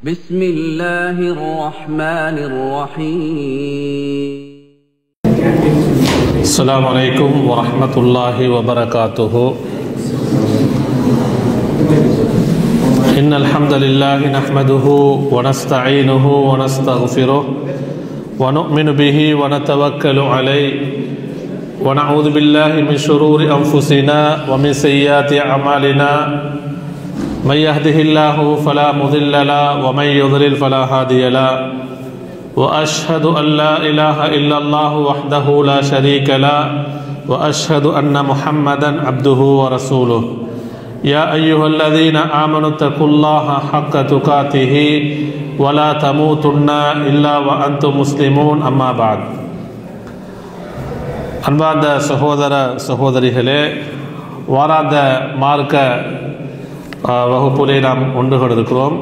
بسم الله الرحمن الرحيم. السلام عليكم ورحمة الله وبركاته. إن الحمد لله نحمده ونستعينه ونستغفره ونؤمن به ونتوكل عليه ونعوذ بالله من شرور أنفسنا ومن سيئات أعمالنا من يهده الله فلا مضل له ومن يضلل فلا هادي له وأشهد أن لا إله إلا الله وحده لا شريك له وأشهد أن محمدا عبده ورسوله. يا أيها الذين آمنوا اتقوا الله حق تقاته ولا تموتن إلا وأنتم مسلمون. أما بعد. அன்பார்ந்த சகோதர சகோதரிகளே, வாராந்த மார்க்க வகுப்பிலே நாம் ஒன்று கொண்டிருக்கிறோம்.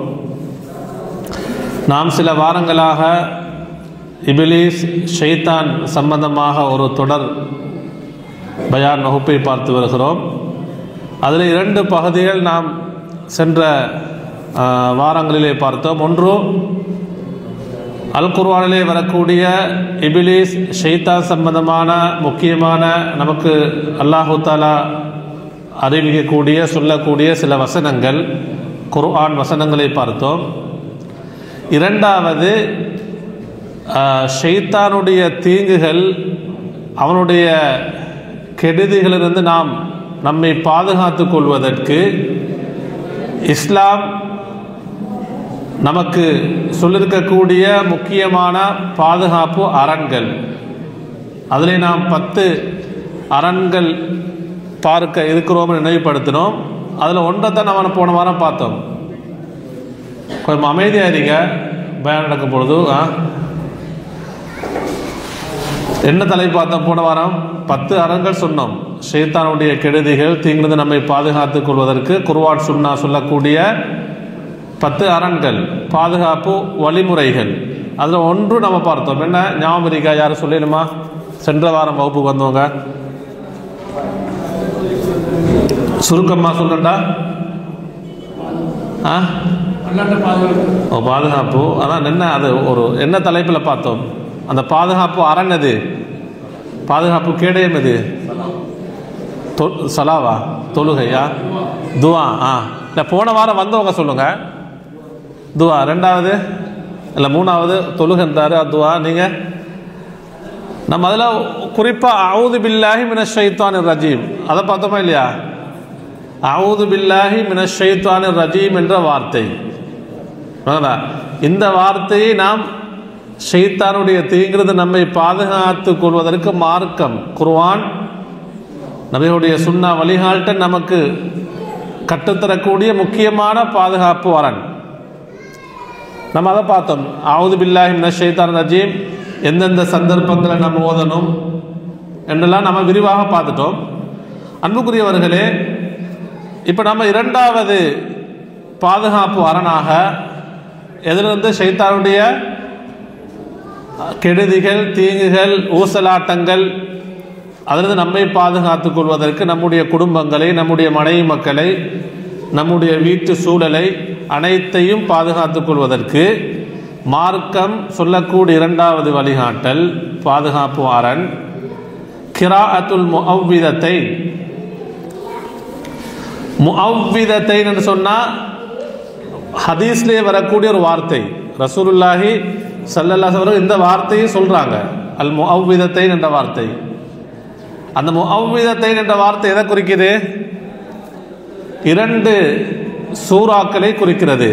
நாம் சில வாரங்களாக இபிலீஸ் ஷைத்தான் சம்பந்தமாக ஒரு தொடர் பயான் வகுப்பை பார்த்து வருகிறோம். அதில் 2 பகுதிகள் நாம் சென்ற வாரங்களிலே பார்த்தோம். ஒன்று, அல் குர்ஆனிலே வரக்கூடிய இபிலீஸ் ஷைத்தான் சம்பந்தமான முக்கியமான நமக்கு அல்லாஹு தஆலா அறிவிக்கக்கூடிய சொல்லக்கூடிய சில வசனங்கள், குர்ஆன் வசனங்களை பார்த்தோம். 2வது, ஷைத்தானுடைய தீங்குகள், அவனுடைய கெடுதிகளிலிருந்து நாம் நம்மை பாதுகாத்துக் கொள்வதற்கு இஸ்லாம் நமக்கு சொல்லியிருக்கக்கூடிய முக்கியமான பாதுகாப்பு அரண்கள். அதில் நாம் 10 அரண்கள் பார்க்க இருக்கிறோம்னு நினைவுபடுத்தினோம். அதில் ஒன்றை தான் நம்ம போன வாரம் பார்த்தோம். கொஞ்சம் அமைதியாக இருங்க, பயம் நடக்கும் பொழுது. என்ன தலைப்பு பார்த்தோம் போன வாரம்? 10 அரண்கள் சொன்னோம். ஷைத்தானுடைய கெடுதிகள், தீங்கிலிருந்து நம்மை பாதுகாத்துக் கொள்வதற்கு குர்ஆன் சுன்னா சொல்லக்கூடிய 10 அரண்கள், பாதுகாப்பு வழிமுறைகள். அதில் ஒன்று நம்ம பார்த்தோம். என்ன ஞாபகம் இருக்கா? யாரும் சொல்லணுமா? சென்ற வாரம் வகுப்புக்கு வந்தவங்க சுருக்கமாக சொல்லண்டா. பாதுகாப்பு, அதான் என்ன, அது ஒரு என்ன தலைப்பில் பார்த்தோம்? அந்த பாதுகாப்பு அரண் எது? பாதுகாப்பு கேடயம் எது? சலாவா, தொழுகையா, துவா? இல்லை, போன வாரம் வந்தவங்க சொல்லுங்க. துவா 2வது, இல்லை 3வது தொழுகின்றாரு, துவா. நீங்கள் நம்ம அதில் குறிப்பாக அஊது பில்லாஹி மினஷ் ஷைத்தானிர் ரஜீம் அதை பார்த்தோமா இல்லையா? அஊது பில்லாஹி மினஷ் ஷைத்தானிர் ரஜீம் என்ற வார்த்தை, இந்த வார்த்தையை நாம் ஷைத்தானுடைய தீங்கிலிருந்து நம்மை பாதுகாத்துக் கொள்வதற்கு மார்க்கம் குர்ஆன் நபியுடைய சுன்னா வழிகாட்ட நமக்கு கற்றுத்தரக்கூடிய முக்கியமான பாதுகாப்பு அரண். நம்ம அதை பார்த்தோம். அஊது பில்லாஹி மினஷ் ஷைத்தானிர் ரஜீம் எந்தெந்த சந்தர்ப்பங்களை நம்ம ஓதணும் என்றெல்லாம் நம்ம விரிவாக பார்த்துட்டோம். அன்புக்குரியவர்களே, இப்போ நம்ம 2வது பாதுகாப்பு அரணாக எதிலிருந்து ஷைத்தானுடைய கெடுதிகள், தீங்குகள், ஊசலாட்டங்கள், அதிலிருந்து நம்மை பாதுகாத்துக் கொள்வதற்கு நம்முடைய குடும்பங்களை, நம்முடைய மனைவி மக்களை, நம்முடைய வீட்டு சூழலை அனைத்தையும் பாதுகாத்துக் கொள்வதற்கு மார்க்கம் சொல்லக்கூடிய 2வது வழிகாட்டல், பாதுகாப்பு அரண், கிராஅத்துல் முஅவ்விதத்தை. முஅவ்விதத்தை என்று சொன்னால் ஹதீஸ்லேயே வரக்கூடிய ஒரு வார்த்தை. ரசூலுல்லாஹி ஸல்லல்லாஹு அலைஹி வஸல்லம் இந்த வார்த்தையை சொல்கிறாங்க, அல் முஅவ்விதத்தை என்ற வார்த்தை. அந்த முஅவ்விதத்தை என்ற வார்த்தை எதை குறிக்குது? 2 சூறாக்களை குறிக்கிறது.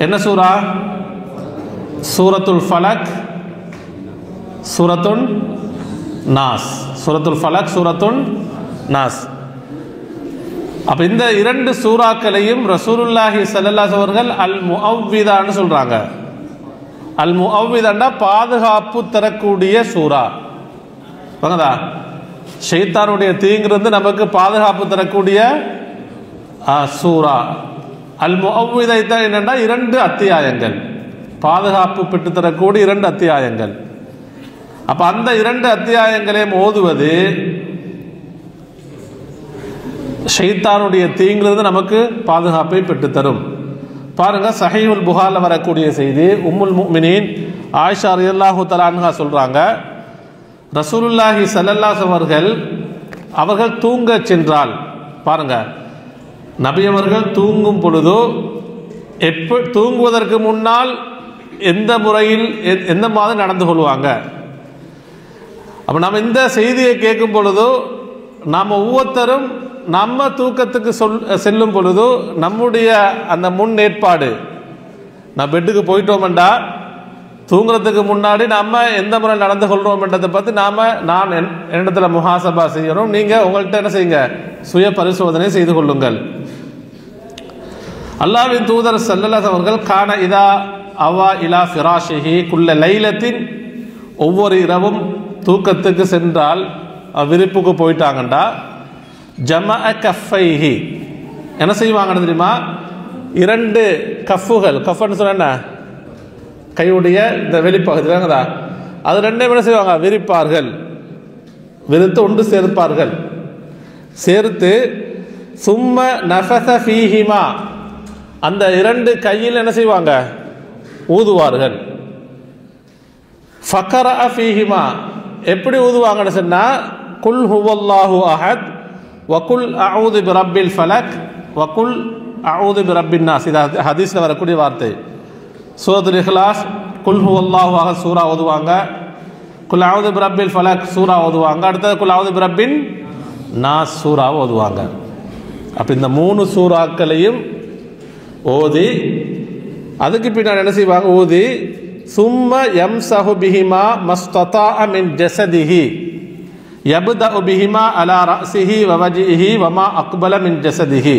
என்ன சூரா? சூரத்துல் ஃபலக், சூரத்துன் நாஸ். சூரத்துல் ஃபலக், சூரத்துன் நாஸ். அப்போ இந்த 2 சூறாக்களையும் ரசூலுல்லாஹி ஸல்லல்லாஹு அலைஹி அவர்கள் அல் முஅவ்விதான்னு சொல்கிறாங்க. அல் முஅவ்விதான்னா பாதுகாப்பு தரக்கூடிய சூரா. வாங்கதா, ஷைத்தானுடைய தீங்கிலிருந்து நமக்கு பாதுகாப்பு தரக்கூடிய சூரா. அல் முஅவ்விதை என்னன்னா 2 அத்தியாயங்கள், பாதுகாப்பு பெற்றுத்தரக்கூடிய 2 அத்தியாயங்கள். அப்போ அந்த 2 அத்தியாயங்களையும் ஓதுவது ஷைத்தானுடைய தீங்கிலிருந்து நமக்கு பாதுகாப்பை பெற்றுத்தரும். பாருங்க, சஹீஹுல் புகாரில் வரக்கூடிய செய்தி. உம்முல் முஃமினீன் ஆயிஷா ரலியல்லாஹு தஆலா அன்ஹா சொல்றாங்க, ரசூலுல்லாஹி ஸல்லல்லாஹு அவர்கள் தூங்க சென்றால், பாருங்க, நபி அவர்கள் தூங்கும் பொழுதோ தூங்குவதற்கு முன்னால் எந்த முறையில் எந்த மாதிரி நடந்து கொள்வாங்க. அப்போ நம்ம இந்த செய்தியை கேட்கும் பொழுதோ நாம் ஒவ்வொருத்தரும் நம்ம தூக்கத்துக்கு செல்லும் பொழுதோ நம்முடைய அந்த முன்னேற்பாடு, நான் பெட்டுக்கு போயிட்டோம்டா தூங்குறதுக்கு முன்னாடி நாம் எந்த முறை நடந்து கொள்கிறோம்ன்றதை பற்றி நான் என்னிடத்துல முஹாசபா செய்யணும். நீங்கள் உங்கள்கிட்ட என்ன செய்யுங்க, சுய பரிசோதனை செய்து கொள்ளுங்கள். அல்லாஹ்வின் தூதர் ஸல்லல்லாஹு அவர்கள் கான இதா அவா இலா ஃபிராஷிஹி குல்ல லைலத்தின், ஒவ்வொரு இரவும் தூக்கத்துக்கு சென்றால் விரிப்புக்கு போயிட்டாங்கண்டா ஜமஅ கஃபைஹி, என்ன செய்வாங்கன்னு தெரியுமா, 2 கஃபுகள், கஃப்னு சொன்ன கையுடைய இந்த வெளிப்பகுதி அது 2 என்ன செய்வாங்க, விரிப்பார்கள். விரித்து ஒன்று சேர்ப்பார்கள். சேர்த்து சும்ம நஃபஸ ஃபீஹிமா, அந்த 2 கையில் என்ன செய்வாங்க, ஊதுவார்கள். ஃபக்ரஅ ஃபீஹிமா, எப்படி ஊதுவாங்கன்னு சொன்னா, குல் ஹுவல்லாஹு அஹத் வகுல் அஊது பிரப்பில் ஃபலக் வகுல் அஊது பிரப்பின் நாஸ். இது ஹதீஸில் வரக்கூடிய வார்த்தை. சூரத்துல் இஹ்லாஸ் குல் ஹுவல்லாஹு அஹத் சூரா ஓதுவாங்க, குல் அஊது பிரப்பில் ஃபலக் சூரா ஓதுவாங்க, அடுத்தது குல் அஊது பிரப்பின் நாஸ் சூரா ஓதுவாங்க. அப்போ இந்த 3 சூறாக்களையும் ஓதி அதுக்கு பின்னாடி என்ன செய்வாங்க, ஓதி சும்ம யம்ஸஹு பிஹிமா மஸ்ததாஅ மின் ஜஸதிஹி யப்தஉ பிஹிமா அலா ரஅஸிஹி வ வஜ்ஹிஹி வமா அக்பல மின் ஜஸதிஹி.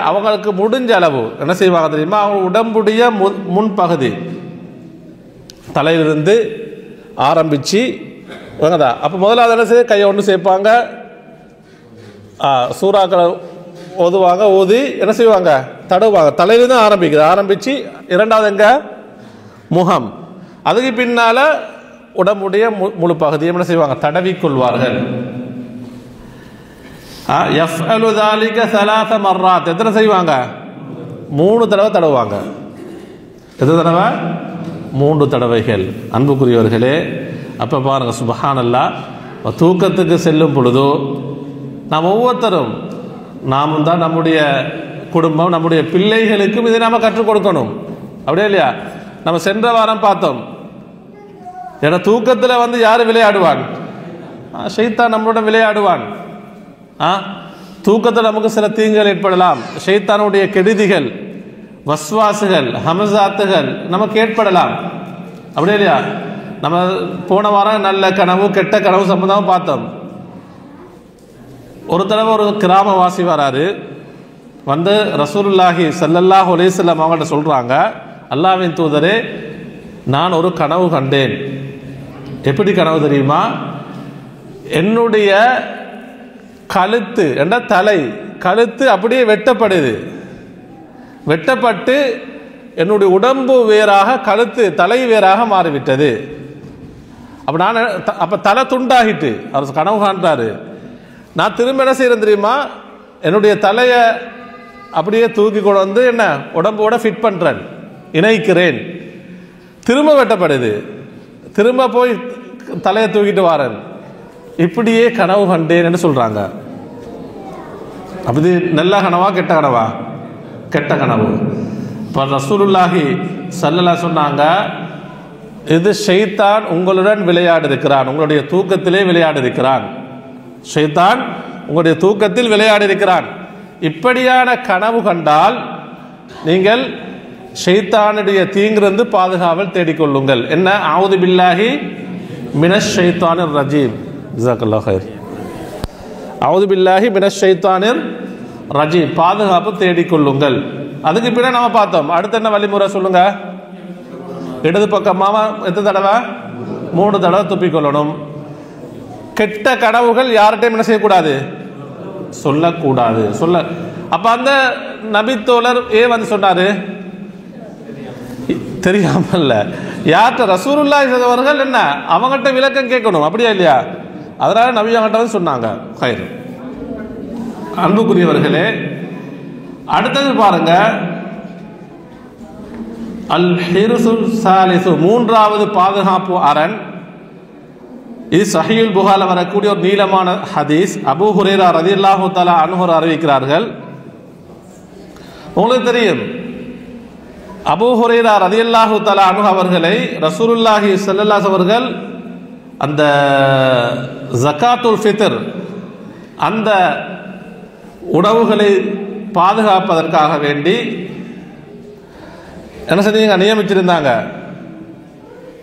அவங்களுக்கு முடிஞ்ச அளவு என்ன செய்வாங்க தெரியுமா, அவங்க உடம்புடைய முன்பகுதி தலையிலிருந்து ஆரம்பித்து அப்போ முதலாவது என்ன செய்ய, கையை ஒன்று சேர்ப்பாங்க, சூறாக்களை ஓதுவாங்க, ஓதி என்ன செய்வாங்க, தடவுவாங்க. தலையிலிருந்து ஆரம்பித்து இரண்டாவது எங்க, முகம், அதுக்கு பின்னால உடம்புடைய முழு பகுதியை என்ன செய்வாங்க, தடவிக்கொள்வார்கள். யஃஅலு ذلك 3 மர்ராத், எத்தனை செய்வாங்க, 3 தடவை தடவுவாங்க. எத்தனை தடவை, 3 தடவைகள். அன்புக்குரியவர்களே, அப்போ பாருங்க, சுப்ஹானல்லாஹ், தூக்கத்துக்கு செல்லும் பொழுதோ நாம் ஒவ்வொருத்தரும், நாமும் தான் நம்முடைய குடும்பம், நம்முடைய பிள்ளைகளுக்கும் இதை நாம் கற்றுக் கொடுக்கணும். அப்படியே இல்லையா? நம்ம சென்ற வாரம் பார்த்தோம், ஏன்னா தூக்கத்தில் யார் விளையாடுவான், ஷைத்தான் நம்மளோட விளையாடுவான். தூக்கத்தில் நமக்கு சில தீங்குகள் ஏற்படலாம், ஷைத்தானுடைய கெடுதிகள், வஸ்வாசுகள், ஹமசாத்துகள் நமக்கு ஏற்படலாம். அப்படியே இல்லையா? நம்ம போன வாரம் நல்ல கனவு கெட்ட கனவு சம்பந்தமாக பார்த்தோம். ஒரு தடவை ஒரு கிராமவாசி வராரு, ரசூலுல்லாஹி ஸல்லல்லாஹு அலைஹி வஸல்லம் அவங்கள்ட்ட சொல்கிறாங்க, அல்லாஹ்வின் தூதரே, நான் ஒரு கனவு கண்டேன். எப்படி கனவு தெரியுமா, என்னுடைய கழுத்து என்ற கழுத்து அப்படியே வெட்டப்படுது, வெட்டப்பட்டு என்னுடைய உடம்பு வேறாக கழுத்து தலை வேறாக மாறிவிட்டது. அப்போ தலை துண்டாகிட்டு அவர் கனவு காண்றாரு. நான் திரும்ப என்ன செய்கிறேன் தெரியுமா, என்னுடைய தலையை அப்படியே தூக்கி கொண்டு வந்து என்ன உடம்போட ஃபிட் பண்ணுறேன், இணைக்கிறேன். திரும்ப வெட்டப்படுது, திரும்ப போய் தலையை தூக்கிட்டு வாரேன். இப்படியே கனவு கண்டேன்னு சொல்கிறாங்க. அப்படி நல்ல கனவா கெட்ட கனவா, கெட்ட கனவு. இப்போ ரசூலுல்லாஹி ஸல்லல்லாஹு சொன்னாங்க, இது ஷைத்தான் உங்களுடன் விளையாடி இருக்கிறான், உங்களுடைய தூக்கத்திலே விளையாடி இருக்கிறான். ஷைத்தான் உங்களுடைய தூக்கத்தில் விளையாடி இருக்கிறான். இப்படியான கனவு கண்டால் நீங்கள் ஷைத்தானுடைய தீங்கிலிருந்து பாதுகாவல் தேடிக்கொள்ளுங்கள். என்ன, அஊது பில்லாஹி மினஷ் ஷைத்தானிர் ரஜீம். ஜஸாக்கல்லாஹு கைர். அஊது பில்லாஹி மினஷ் ஷைத்தானிர் ரஜீம், பாதுகாப்பு தேடிக்கொள்ளுங்கள். அதுக்கு பின்னாடி நம்ம பார்த்தோம், அடுத்து என்ன வழிமுறை சொல்லுங்க, இடது பக்கமாக எத்தனை தடவை, 3 தடவை துப்பிக்கொள்ளணும். கெட்ட கனவுகள் யார்கிட்டையும் என்ன செய்யக்கூடாது, சொல்லக்கூடாது. அப்ப அந்த நபித்தோழர் சொன்னாரு, தெரியாமல்ல, யார்கிட்ட, ரசூலுல்லாஹி அவர்கள் என்ன அவங்ககிட்ட விளக்கம் கேட்கணும், அப்படியா இல்லையா? அதனால நபி அவங்ககிட்ட சொன்னாங்க. கைர். அன்புக்குரியவர்களே, அடுத்தது பாருங்க, அல் ஹிர்சுல் சாலிசு, மூன்றாவது பாதுகாப்பு அரண். இது சஹீஹுல் புகாரில் வரக்கூடிய ஒரு நீளமான ஹதீஸ். அபூ ஹுரைரா ரலியல்லாஹு தஆலா அன்ஹு அறிவிக்கிறார்கள். உங்களுக்கு தெரியும், அபூ ஹுரைரா ரலியல்லாஹு தஆலா அன்ஹு அவர்களை ரசூலுல்லாஹி ஸல்லல்லாஹு அலைஹி அவர்கள் அந்த ஜகாத்துல் ஃபித்ர், அந்த உணவுகளை பாதுகாப்பதற்காக வேண்டி என்ன செஞ்சீங்க, நியமிச்சிருந்தாங்க.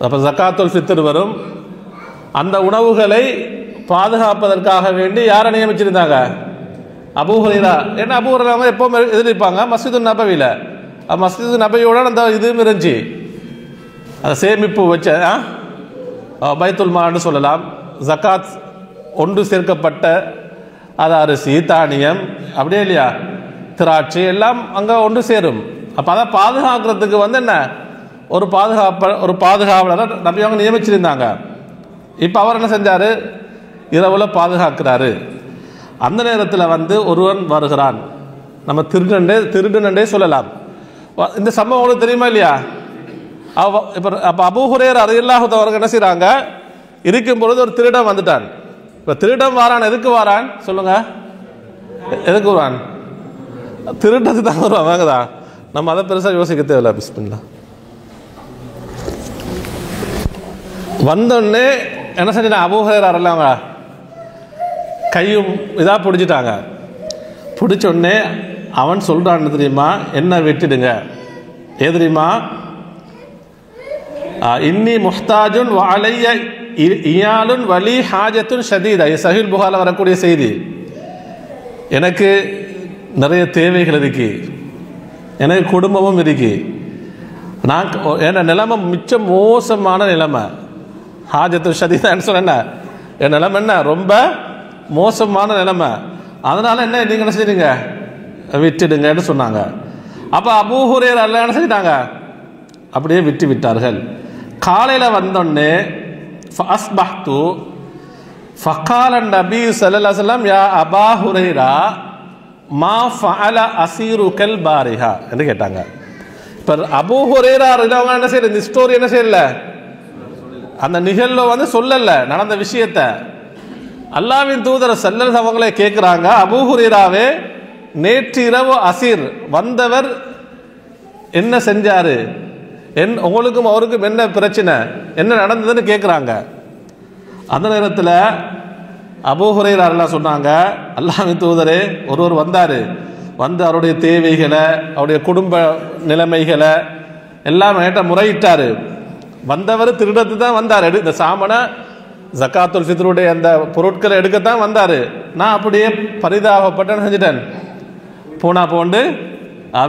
அப்போ ஜகாத்துல் ஃபித்ர் வரும், அந்த உணவுகளை பாதுகாப்பதற்காக வேண்டி யாரை நியமிச்சிருந்தாங்க? அபூ ஹுரைரா. ஏன்னா அபூ ஹுரைரா எப்போவுமே எதிர்ப்பாங்க மஸ்ஜிது நபவியில். மஸ்ஜிது நபவியோட அந்த இதுவும் இருந்துச்சு, அந்த சேமிப்பு வச்ச பைத்துல் மால்னு சொல்லலாம். ஜகாத் ஒன்று சேர்க்கப்பட்ட அது அரிசி, தானியம், அப்படியே இல்லையா, திராட்சை எல்லாம் அங்கே ஒன்று சேரும். அப்போ அதை பாதுகாக்கிறதுக்கு என்ன ஒரு பாதுகாவலரை நபி அவங்க நியமிச்சிருந்தாங்க. இப்போ அவர் என்ன செஞ்சார், இரவில் பாதுகாக்கிறாரு. அந்த நேரத்தில் ஒருவன் வருகிறான், நம்ம திருடனே சொல்லலாம். இந்த சம்பவம் உங்களுக்கு தெரியுமா இல்லையா? இப்போ அபூ ஹுரைரா ரலியல்லாஹு தஆலா அவர்கள் என்ன செய்கிறாங்க, இருக்கும் பொழுது ஒரு திருடன் வந்துட்டான். இப்போ திருடன் வாரான், எதுக்கு வாரான் சொல்லுங்க, எதுக்கு வருவான்? திருடத்து தான் வருவான், வாங்கதான். நம்ம அதை பெருசாக யோசிக்க தேவையில்ல. பிஸ்மில்லா. வந்தோடனே என்ன செஞ்சா, அபூ ஹுரைரா அவங்க கையும் இதாக பிடிச்சிட்டாங்க. பிடிச்சோடனே அவன் சொல்கிறான்னு தெரியுமா, என்ன வெட்டிடுங்க. ஏ தெரியுமா, இன்னி முஹ்தாஜுன் வஅலைய இயாலுன் வலி ஹாஜத்துன் ஷதீதா. இது சஹீஹுல் புகாரில் வரக்கூடிய செய்தி. எனக்கு நிறைய தேவைகள் இருக்கு, எனக்கு குடும்பமும் இருக்கு, நான் என் நிலைமை மிச்சம் மோசமான நிலைமை. ஹாஜத்துன் ஷதீதான்னு சொன்ன என் நிலைமை என்ன, ரொம்ப மோசமான நிலைமை. அதனால என்ன நீங்கள் என்ன செய்றீங்க, விட்டுடுங்கன்னு சொன்னாங்க. அப்போ அபூ ஹுரைரா என்ன செஞ்சிட்டாங்க, அப்படியே விட்டு விட்டார்கள். காலையில் வந்தோடனே ஃபஅஸ்பஹ்து ஃபகால நபி ஸல்லல்லாஹு அலைஹி வஸல்லம் யா அபா ஹுரைரா மா ஃபஅல அஸீருக்கல் பாரிஹா என்று கேட்டாங்க. இப்போ அபூ ஹுரைரா அவங்க என்ன செய்யல, இந்த ஸ்டோரி என்ன செய்யல, அந்த நிகழ்வு சொல்லல நடந்த விஷயத்த. அல்லாஹ்வின் தூதர் ஸல்லல்லாஹு அலைஹி அவங்களே கேட்குறாங்க, அபூ ஹுரைராவே நேற்று இரவு அசீர் வந்தவர் என்ன செஞ்சாரு, உங்களுக்கும் அவருக்கும் என்ன பிரச்சனை, என்ன நடந்ததுன்னு கேட்குறாங்க. அந்த நேரத்தில் அபூ ஹுரைரா எல்லாம் சொன்னாங்க, அல்லாஹ்வின் தூதரே ஒருவர் வந்தார், அவருடைய தேவைகளை, அவருடைய குடும்ப நிலைமைகளை எல்லாம் என்கிட்ட முறையிட்டார். வந்தவர் திருடத்து தான் வந்தார், இந்த சாமனை ஜகாத்துல் ஃபித்ருடைய அந்த பொருட்களை எடுக்கத்தான் வந்தார். நான் அப்படியே பரிதாபப்பட்டேன்னு செஞ்சிட்டேன், போனா போண்டு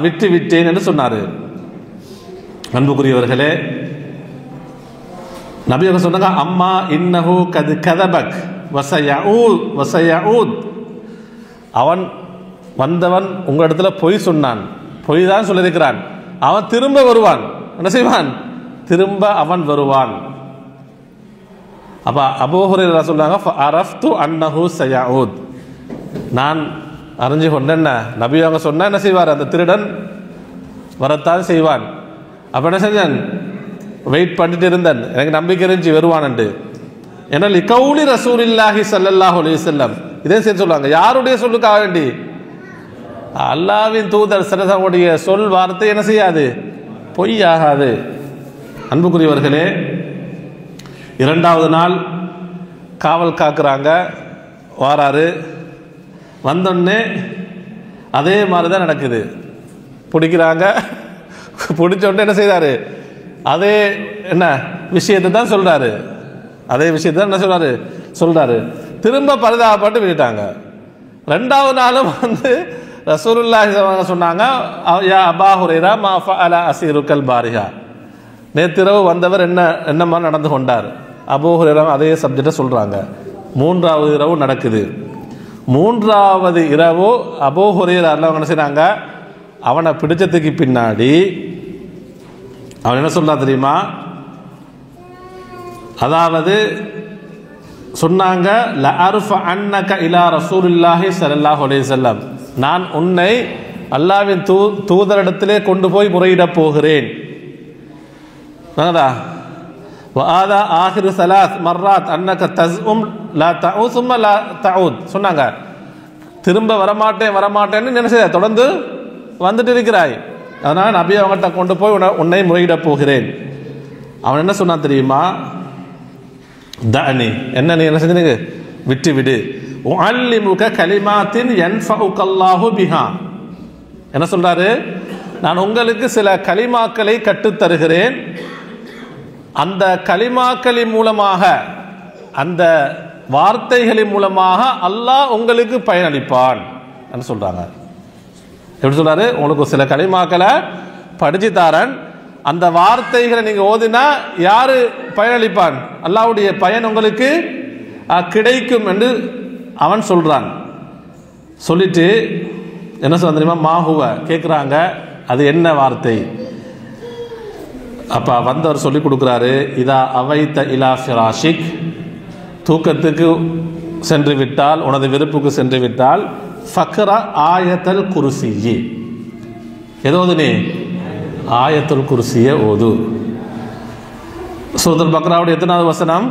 விட்டு விட்டேன் என்று சொன்னார். அன்புக்குரியவர்களே, நபி அவங்க சொன்னாங்க, அம்மா இன்னஹு கது கதபக் வசயஊத். அவன் வந்தவன் உங்களிடத்துல பொய் சொன்னான், பொய் தான் சொல்லியிருக்கிறான், அவன் திரும்ப வருவான். என்ன செய்வான், திரும்ப அவன் வருவான். அப்ப அபூ ஹுரைரா சொல்றாங்க, ஃபஅரஃப்து அன்னஹு சயஊத். நான் அறிஞ்சு கொண்டேன், நபி அவங்க சொன்னா என்ன செய்வார், அந்த திருடன் வரத்தான் செய்வான். அப்ப என்ன செஞ்சேன், வெயிட் பண்ணிட்டு இருந்தேன், எனக்கு நம்பிக்கை இருந்துச்சு வருவான்ட்டு. ஏன்னா லிகௌலி ரசூலில்லாஹி ஸல்லல்லாஹு அலைஹி வஸல்லம், இதே சரி சொல்லுவாங்க, யாருடைய சொல்லுக்காக வேண்டி, அல்லாஹ்வின் தூதர் ஸல்லல்லாஹுடைய சொல் வார்த்தை என்ன செய்யாது, பொய்யாகாது. அன்புக்குரியவர்களே, இரண்டாவது நாள் காவல் காக்குறாங்க, வாராரு. வந்தோடனே அதே மாதிரி தான் நடக்குது, பிடிக்கிறாங்க. பிடிச்ச உடனே என்ன செய்தாரு, அதே என்ன விஷயத்தை தான் சொல்றாரு, அதே விஷயத்தை தான் என்ன சொல்றாரு. திரும்ப பரிதாபப்பட்டு விட்டுட்டாங்க. ரெண்டாவது நாளும் ரசூலுல்லாஹி சொன்னாங்க, யா அபா ஹுரைரா மா ஃபஅல அஸீருக்கல் பாரிஹா. நேற்றிரவு வந்தவர் என்ன மாதிரி நடந்து கொண்டார். அபூ ஹுரைரா அதே சப்ஜெக்டை சொல்றாங்க. மூன்றாவது இரவு நடக்குது. மூன்றாவது இரவு அபூ ஹுரைரா அவங்க என்ன செய்றாங்க, அவனை பிடிச்சதுக்கு பின்னாடி அவன் என்ன சொல்றான் தெரியுமா, அதாவது சொன்னாங்க, லஅர்ஃப அன்னக இலா ரசூலில்லாஹி ஸல்லல்லாஹு அலைஹி வஸல்லம், நான் உன்னை அல்லாஹ்வின் தூதரிடத்திலே கொண்டு போய் முறையிடப் போகிறேன். வஆதா ஆஹிரு ஸலாஸ் மர்ராத் அன்னக தஸ்உம் லா தஊத் சும்ம லா தஊத் சொன்னாங்க. திரும்ப வரமாட்டேன்னு நினைச்ச தொடர்ந்து வந்துட்டு இருக்கிறாய், அதனால நபி அவங்கள்ட்ட கொண்டு போய் உன்னை முறையிடப் போகிறேன். அவன் என்ன சொன்னான் தெரியுமா? தஅனி, என்ன நீ என்ன செஞ்சீங்க, விட்டு விடு. உஅல்லிமுக கலிமாத்தின் யன்ஃபஉகல்லாஹு பிஹா, என்ன சொல்றாரு? நான் உங்களுக்கு சில கலிமாக்களை கற்றுத் தருகிறேன், அந்த கலிமாக்களின் மூலமாக, அந்த வார்த்தைகளின் மூலமாக அல்லாஹ் உங்களுக்கு பயனளிப்பான் சொல்றாங்க. எப்படி சொல்றாரு? உங்களுக்கு சில கலிமாக்களை படிச்சு தாரன், அந்த வார்த்தைகளை நீங்க ஓதினா யாரு பயனளிப்பான்? அல்லாஹ்வுடைய பயன் உங்களுக்கு கிடைக்கும் என்று அவன் சொல்றான். சொல்லிட்டு என்ன சொல்ல தெரியுமா? மாஹுவ கேட்குறாங்க, அது என்ன வார்த்தை? அப்போ வந்தவர் சொல்லி கொடுக்குறாரு, இதா அவைத்த இலா ஃபிராஷிக், தூக்கத்துக்கு சென்று விட்டால், உனது விருப்புக்கு சென்று விட்டால், ஃபக்ரா ஆயத்தல் குர்சியி, ஏதோது நீ ஆயத்துல் குர்சியை ஓது. சூரத்துல் பக்ராவுடைய எத்தனாவது வசனம்?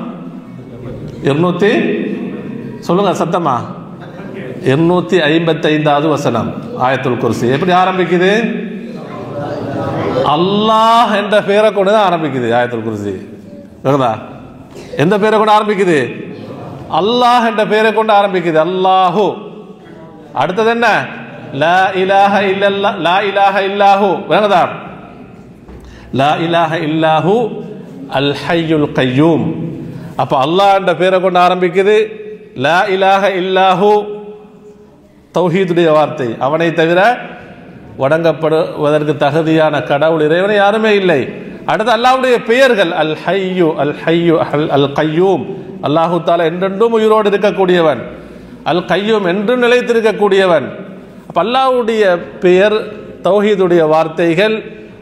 200 சொல்லுங்க சத்தமா, 255வது வசனம் ஆயத்துல் குர்சி. எப்படி ஆரம்பிக்குது? அல்லாஹ் என்ற பேரை கொண்டு தான் ஆரம்பிக்குது ஆயத்துல் குர்சி. எந்த பேரை கொண்டு ஆரம்பிக்குது? அல்லாஹ் என்ற பேரை கொண்டு ஆரம்பிக்குது. அல்லாஹு. அடுத்தது என்ன? லா இலாஹ இல்லல்லாஹ், லா இலாஹ இல்லாஹு, வேணுதா? லா இலாஹ இல்லாஹு அல் ஹய்யுல் கய்யூம். அப்ப அல்லாஹ் என்ற பேரை கொண்டு ஆரம்பிக்குது. லா இலாஹ இல்லாஹு தௌஹீதுடைய வார்த்தை, அவனை தவிர வணங்கப்படுவதற்கு தகுதியான கடவுள் இறைவனை யாருமே இல்லை. அடுத்து அல்லாஹ்வுடைய பெயர்கள், அல் ஹய்யு, அல் ஹய்யு, அல் கய்யூம், அல்லாஹு தஆலா என்றென்றும் உயிரோடு இருக்கக்கூடியவன், அல் கய்யூம் என்றும் நிலைத்திருக்கக்கூடியவன். அப்ப அல்லாஹ்வுடைய பெயர், தௌஹீதுடைய வார்த்தைகள்,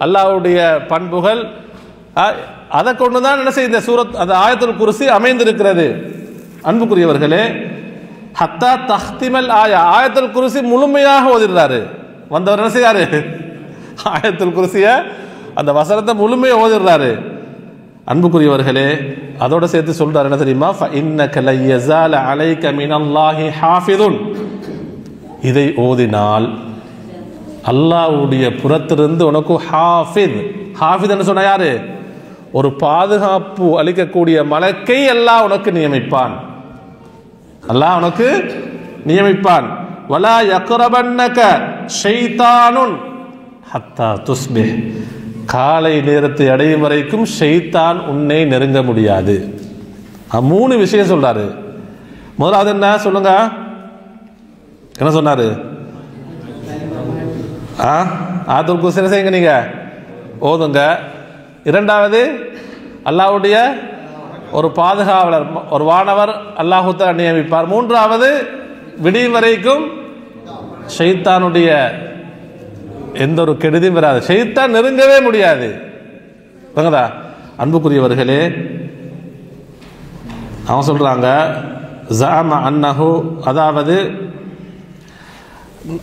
அல்லாஹ்வுடைய பண்புகள், அதை கொண்டுதான் என்ன செய்ய இந்த சூரத், அந்த ஆயத்துல் குர்சி அமைந்திருக்கிறது. அன்புக்குரியவர்களே, ஹத்தா தஹ்திமல் ஆயா, ஆயத்துல் குர்சி முழுமையாக ஓதிடுறாரு. வந்தவர் என்ன செய்யாரு? ஆயத்துல் குர்சிய அந்த வசனத்தை முழுமையாக ஓதிடுறாரு. அன்புக்குரியவர்களே, அதோட சேர்த்து சொல்றாரு என்ன தெரியுமா? ஃபஇன்னக லயஸால அலைக மினல்லாஹி ஹாஃபிதுன், இதை ஓதினால் அல்லாஹ்வுடைய புறத்திலிருந்து உனக்கு ஹாஃபித், ஹாஃபித் என்று சொன்ன யாரு? ஒரு பாதுகாப்பு அளிக்கக்கூடிய மலக்கை அல்லாஹ் உனக்கு நியமிப்பான், அல்லாஹ் உனக்கு நியமிப்பான். வலா யக்ரபன்னக ஷைத்தானுன் ஹத்தா துஸ்பிஹ், காலை நேரத்தை அடையும் வரைக்கும் ஷைத்தான் உன்னை நெருங்க முடியாது. 3 விஷயம் சொல்றாரு. முதலாவது என்ன சொல்லுங்க? என்ன சொன்னாரு? ஆயத்துல் குர்சி என்ன செய்யுங்க, நீங்க ஓதுங்க. இரண்டாவது, அல்லாஹ்வுடைய ஒரு பாதுகாவலர், ஒரு வானவர் அல்லாஹ் தஆலா நியமிப்பார். மூன்றாவது, விடியும் வரைக்கும் ஷைத்தானுடைய எந்த ஒரு கெடுதியும் வராது, ஷைத்தான் நெருங்கவே முடியாது. அன்புக்குரியவர்களே, அவன் சொல்றாங்க ஜஅம அன்னஹு, அதாவது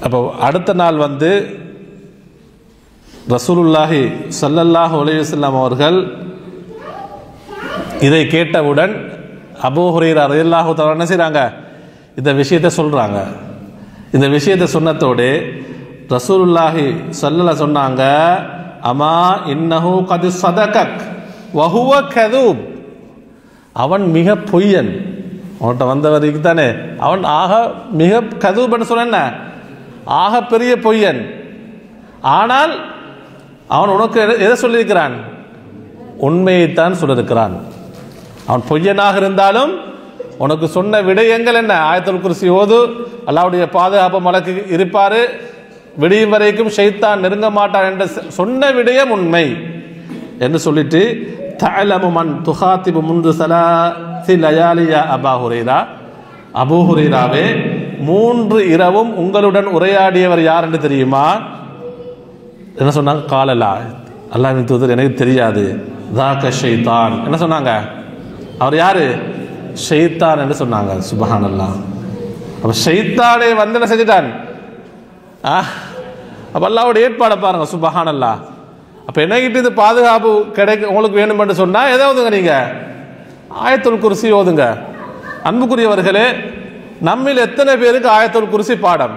அப்போ அடுத்த நாள் வந்து ரசூலுல்லாஹி ஸல்லல்லாஹு அலைஹி வஸல்லம் அவர்கள் இதை கேட்டவுடன் அபூ ஹுரைரா ரலியல்லாஹு தஆலா என்ன செய்றாங்க? இந்த விஷயத்தை சொல்றாங்க. இந்த விஷயத்தை சொன்னதோடு ரசூலுல்லாஹி ஸல்லல்லாஹு சொன்னாங்க, அமா இன்னஹு கத் ஸதகக் வ ஹுவ கதூப், அவன் மிக பொய்யன். அவன்கிட்ட வந்தவருக்கு தானே அவன் ஆக மிக கதூப்னு சொன்ன, ஆக பெரிய பொய்யன். ஆனால் அவன் உனக்கு எதை சொல்லியிருக்கிறான்? உண்மையைத்தான் சொல்லியிருக்கிறான். அவன் பொய்யனாக இருந்தாலும் உனக்கு சொன்ன விடயங்கள் என்ன? ஆயத்துல் குர்சி ஓது, அல்லாஹ்வுடைய பாதுகாப்பு மலக்கு இருப்பாரு, விடியும் வரைக்கும் ஷைத்தான் நெருங்க மாட்டான் என்ற சொன்ன விடயம் உண்மை என்று சொல்லிட்டு, தஅலமு மன் துஹாதிபு முன்து ஸலாசி லயாலியா அபூ ஹுரைரா, அபூ ஹுரைராவே 3 இரவும் உங்களுடன் உரையாடியவர் யார் என்று தெரியுமா? என்ன சொன்னாங்க? காலலா, அல்லாஹ்வின் தூதர் எனக்கு தெரியாது. தாக்க ஷைத்தான், என்ன சொன்னாங்க? அவர் யாரு? ஷைத்தான் என்று சொன்னாங்க. சுப்ஹானல்லாஹ். அப்ப ஷைத்தானே வந்து என்ன செஞ்சிட்டான்? அப்போ அல்லாஹ்வுடைய ஏற்பாடை பாருங்க, சுப்ஹானல்லாஹ். அப்போ என்னகிட்ட இது பாதுகாப்பு உங்களுக்கு வேணுமென்று சொன்னால் ஏதாவதுங்க நீங்கள் ஆயத்துல் குர்சி ஓதுங்க. அன்புக்குரியவர்களே, நம்மில் எத்தனை பேருக்கு ஆயத்துல் குர்சி பாடம்?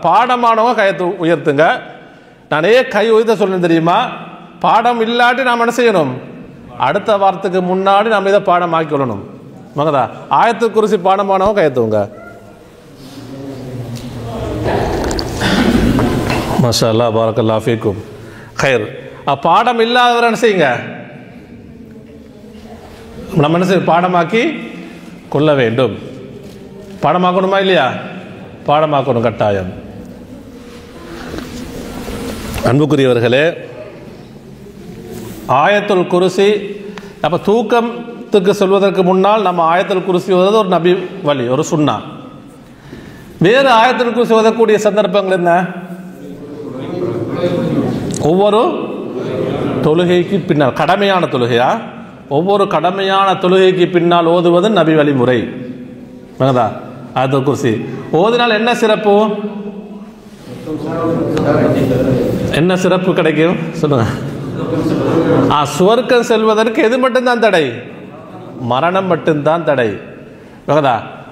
பாடமானவங்க கையத்தை உயர்த்துங்க. நான் கை உயர்த்த சொல்லுன்னு தெரியுமா? பாடம் இல்லாட்டி நாம் என்ன செய்யணும்? அடுத்த வாரத்துக்கு முன்னாடி நம்ம இதை பாடமாக்கி கொள்ளணும். மகதா ஆயத்துல் குர்சி பாடமானவங்க கையத்துவங்க. மாஷா அல்லாஹ், பாரக்கல்லாஹு ஃபீக்கும். ஹைர். பாடம் இல்லாதவர் என்ன செய்யுங்க? நம்ம என்ன செய்ய பாடமாக்கி கொள்ள வேண்டும். பாடமாக்கணுமா இல்லையா? பாடமாக்கணும் கட்டாயம். அன்புக்குரியவர்களே, ஆயத்துல் குர்சி அப்போ தூக்கத்துக்கு சொல்வதற்கு முன்னால் நம்ம ஆயத்துல் குர்சி ஓதுவது ஒரு நபி வழி, ஒரு சுன்னா. வேறு ஆயத்துல் குர்சி ஓதக்கூடிய சந்தர்ப்பங்கள் என்ன? ஒவ்வொரு தொழுகைக்கு பின்னால், கடமையான தொழுகையா, ஒவ்வொரு கடமையான தொழுகைக்கு பின்னால் ஓதுவது நபி வழிமுறை. ஆயத்துல் குர்சி ஓதினால் என்ன சிறப்பு? என்ன சிறப்பு கிடைக்கும் சொல்லுங்க. சுவர்க்கம் செல்வதற்கு எது மட்டும்தான் தடை? மரணம் மட்டும்தான் தடை.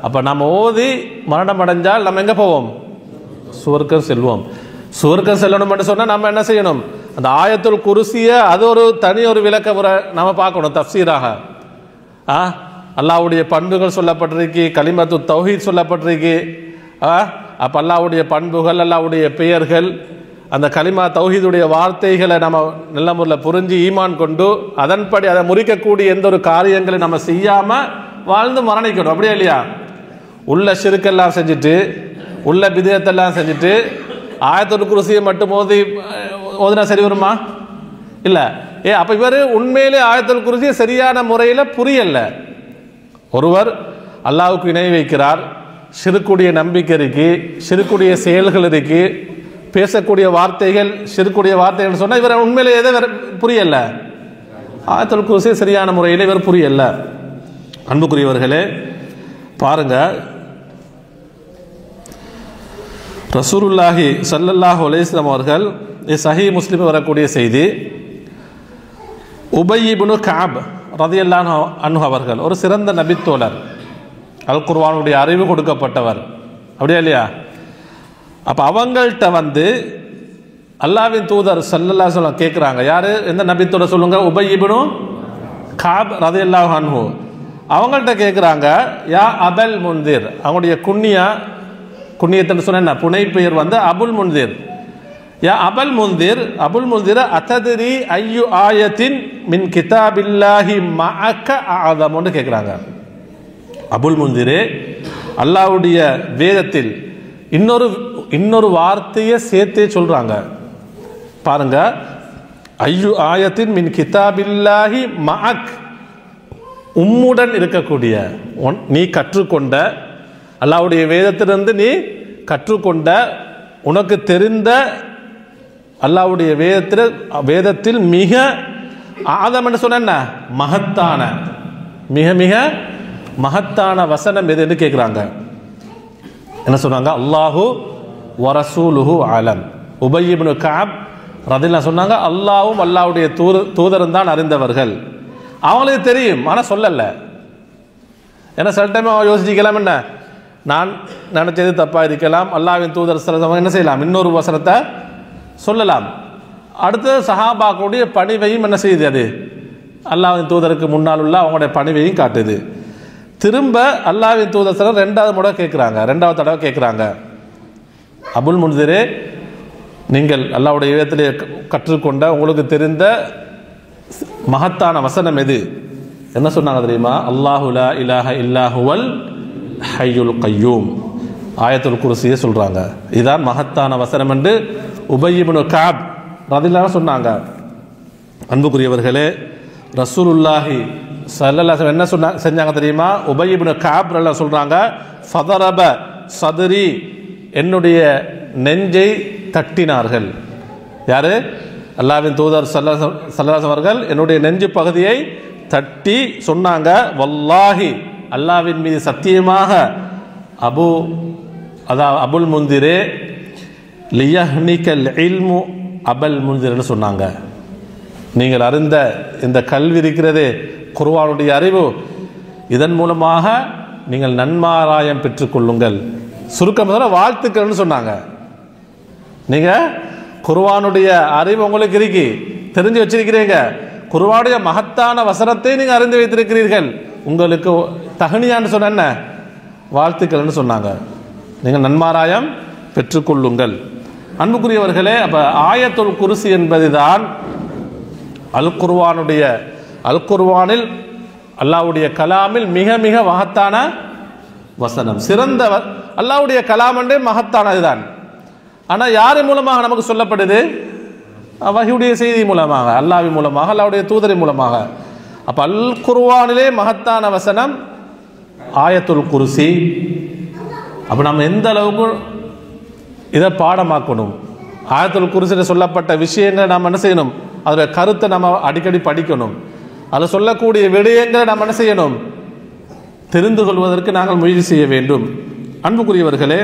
அப்ப நம்ம ஓதி மரணம் அடைஞ்சால் நம்ம எங்க போவோம்? சுவர்க்கம் செல்வோம். சுவர்க்கம் செல்லணும் என்று சொன்னா நம்ம என்ன செய்யணும்? அந்த ஆயத்துல் குர்சிய அது ஒரு தனி ஒரு விளக்க முறை நம்ம பார்க்கணும், தஃப்சீராக. அல்லாஹ்வுடைய பண்புகள் சொல்லப்பட்டிருக்கு, கலிமத்து தௌஹீத் சொல்லப்பட்டிருக்கு. அப்ப அல்லாஹ்வுடைய பண்புகள், அல்லாஹ்வுடைய பெயர்கள், அந்த கலிமா தௌஹீதுடைய வார்த்தைகளை நம்ம நல்ல முறையில் புரிஞ்சு ஈமான் கொண்டு அதன்படி அதை முறிக்கக்கூடிய எந்த ஒரு காரியங்களை நம்ம செய்யாம வாழ்ந்து மரணிக்கணும். அப்படியே இல்லையா? உள்ள ஷிர்க்கெல்லாம் செஞ்சுட்டு, உள்ள பிதஅத்தெல்லாம் செஞ்சுட்டு ஆயத்துல் குர்சியை மட்டும் ஓதினா சரி வருமா? இல்ல. அப்ப இவர் உண்மையிலே ஆயத்துல் குர்சியை சரியான முறையில் புரியல. ஒருவர் அல்லாஹ்வுக்கு இணை வைக்கிறார், ஷிர்க்குடைய நம்பிக்கை இருக்கு, ஷிர்க்குடைய செயல்கள் இருக்கு, பேசக்கூடிய வார்த்தைகள் ஷிர்க்குடைய வார்த்தைகள் சொன்னா இவர் உண்மையிலே எதை புரியல? ஆயத்துல் குர்சி சரியான முறையில் இவர் புரியல. அன்புக்குரியவர்களே, பாருங்க, ரசூலுல்லாஹி ஸல்லல்லாஹு அலைஹி வஸல்லம் அவர்கள், சஹீஹ் முஸ்லிம் வரக்கூடிய செய்தி, உபய் இப்னு கஅப் ரலியல்லாஹு அன்ஹு அவர்கள் ஒரு சிறந்த நபித்தோழர், அல் குர்ஆனுடைய அறிவு கொடுக்கப்பட்டவர். அப்படியா இல்லையா? அப்ப அவங்கள்ட்ட வந்து அல்லாஹ்வின் தூதர் ஸல்லல்லாஹு அலைஹி வஸல்லம் கேட்குறாங்க. யாரு? எந்த நபித்தோழர் சொல்லுங்க? உபய் இப்னு கஅப் ரலியல்லாஹு அன்ஹு. அவங்கள்ட்ட கேட்குறாங்க, யா அபல் முன்திர். அவங்களுடைய குண்ணியத்தை சொன்ன புனை பெயர் வந்து அபுல் முன்திர். யா அபல் முன்திர், அபுல் முன்திர அத்ததிரி ஐயு ஆயத்தின் மின் கிதாபில்லாஹி மஅக அஅதம்னு கேட்குறாங்க. அபுல் முன்திரே, அல்லாஹ்வுடைய வேதத்தில் இன்னொரு வார்த்தையை சேர்த்தே சொல்றாங்க. பாருங்க, ஐயு ஆயத்தின் மின் கிதாபில்லாஹி மஅக், உம்முடன் இருக்கக்கூடிய, நீ கற்றுக்கொண்ட அல்லாஹ்வுடைய வேதத்திலிருந்து நீ கற்றுக்கொண்ட உனக்கு தெரிந்த அல்லாஹ்வுடைய வேதத்தில் மிக ஆதம் என்று சொன்ன மகத்தான, மிக மிக மகத்தான வசனம் எது என்று கேட்குறாங்க. என்ன சொன்னாங்க? அல்லாஹு வரசூலுஹு ஆலம். உபய் இப்னு கஅப் ரலியல்லாஹு சொன்னாங்க, அல்லாஹ்வும் அல்லாஹ்வுடைய தூதரும் தான் அறிந்தவர்கள். அவங்களுக்கு தெரியும், ஆனால் சொல்லலை. ஏன்னா சில டைம் அவன் யோசிக்கலாம், என்ன நான் நினைச்சது தப்பாக இருக்கலாம், அல்லாஹ்வின் தூதர் என்ன செய்யலாம், இன்னொரு வசனத்தை சொல்லலாம். அடுத்து சஹாபாக்களுடைய பணிவையும் என்ன செய்யுது, அது அல்லாஹ்வின் தூதருக்கு முன்னால் உள்ள அவங்களுடைய பணிவையும் காட்டுது. திரும்ப அல்லாஹ்வின் தூதர் ரெண்டாவது முறை கேட்குறாங்க, ரெண்டாவது தடவை கேட்குறாங்க, அபுல் முன்திரே, நீங்கள் அல்லாஹ்வுடைய வேதத்திலே கற்றுக்கொண்ட உங்களுக்கு தெரிந்த மகத்தான வசனம் எது? என்ன சொன்னாங்க தெரியுமா? அல்லாஹு லா இலாஹ இல்லா ஹுவல் ஹய்யுல் கய்யூம். ஆயத்துல் குர்சியை சொல்றாங்க. இதுதான் மகத்தான வசனம் என்று உபய் இப்னு கஅப் ரலியல்லாஹு சொன்னாங்க. அன்புக்குரியவர்களே, ரசூலுல்லாஹி ஸல்லல்லாஹு அலைஹி என்ன செஞ்சாங்க தெரியுமா? உபய் இப்னு கஅப் ரலியல்லாஹு சொல்றாங்க, ஃபதரப சதுரி, என்னுடைய நெஞ்சை தட்டினார்கள். யாரு? அல்லாஹ்வின் தூதர் ஸல்லல்லாஹு அவர்கள் என்னுடைய நெஞ்சு பகுதியை தட்டி சொன்னாங்க, வல்லாஹி, அல்லாஹ்வின் மீது சத்தியமாக, அபுல் முன்திரே, லியஹ்னிகல் இல்மு அபல் முன்திர்னு சொன்னாங்க. நீங்கள் அறிந்த இந்த கல்வி இருக்கிறதே குர்ஆனுடைய அறிவு, இதன் மூலமாக நீங்கள் நன்மாராயம் பெற்றுக்கொள்ளுங்கள். சுருக்கமாக வாழ்த்துக்கள்னு சொன்னாங்க. நீங்கள் குர்ஆனுடைய அறிவு உங்களுக்கு இருக்கு, தெரிஞ்சு வச்சிருக்கிறீங்க, குர்ஆனுடைய மகத்தான வசனத்தை நீங்கள் அறிந்து வைத்திருக்கிறீர்கள், உங்களுக்கு தகுனியான்னு சொன்ன என்ன வாழ்த்துக்கள்னு சொன்னாங்க. நீங்கள் நன்மாராயம் பெற்றுக்கொள்ளுங்கள். அன்புக்குரியவர்களே, அப்போ ஆயத்துல் குர்சி என்பதுதான் அல் குர்ஆனில் அல்லாஹ்வுடைய கலாமில் மிக மிக மகத்தான வசனம், சிறந்த அல்லாஹ்வுடைய கலாம் என்றே மகத்தானதுதான். ஆனால் யார் மூலமாக நமக்கு சொல்லப்படுது? வஹ்யுடைய செய்தி மூலமாக, அல்லாஹ்வின் மூலமாக, அல்லாஹ்வுடைய தூதரின் மூலமாக. அப்போ அல் குர்ஆனிலே மகத்தான வசனம் ஆயத்துல் குர்சி. அப்போ நம்ம எந்த அளவுக்கு இதை பாடமாக்கணும்? ஆயத்துல் குர்சியில் சொல்லப்பட்ட விஷயங்களை நாம் என்ன செய்யணும்? அதோட கருத்தை நம்ம அடிக்கடி படிக்கணும். அதில் சொல்லக்கூடிய விடயங்களை நாம் என்ன செய்யணும்? தெரிந்து கொள்வதற்கு நாங்கள் முயற்சி செய்ய வேண்டும். அன்புக்குரியவர்களே,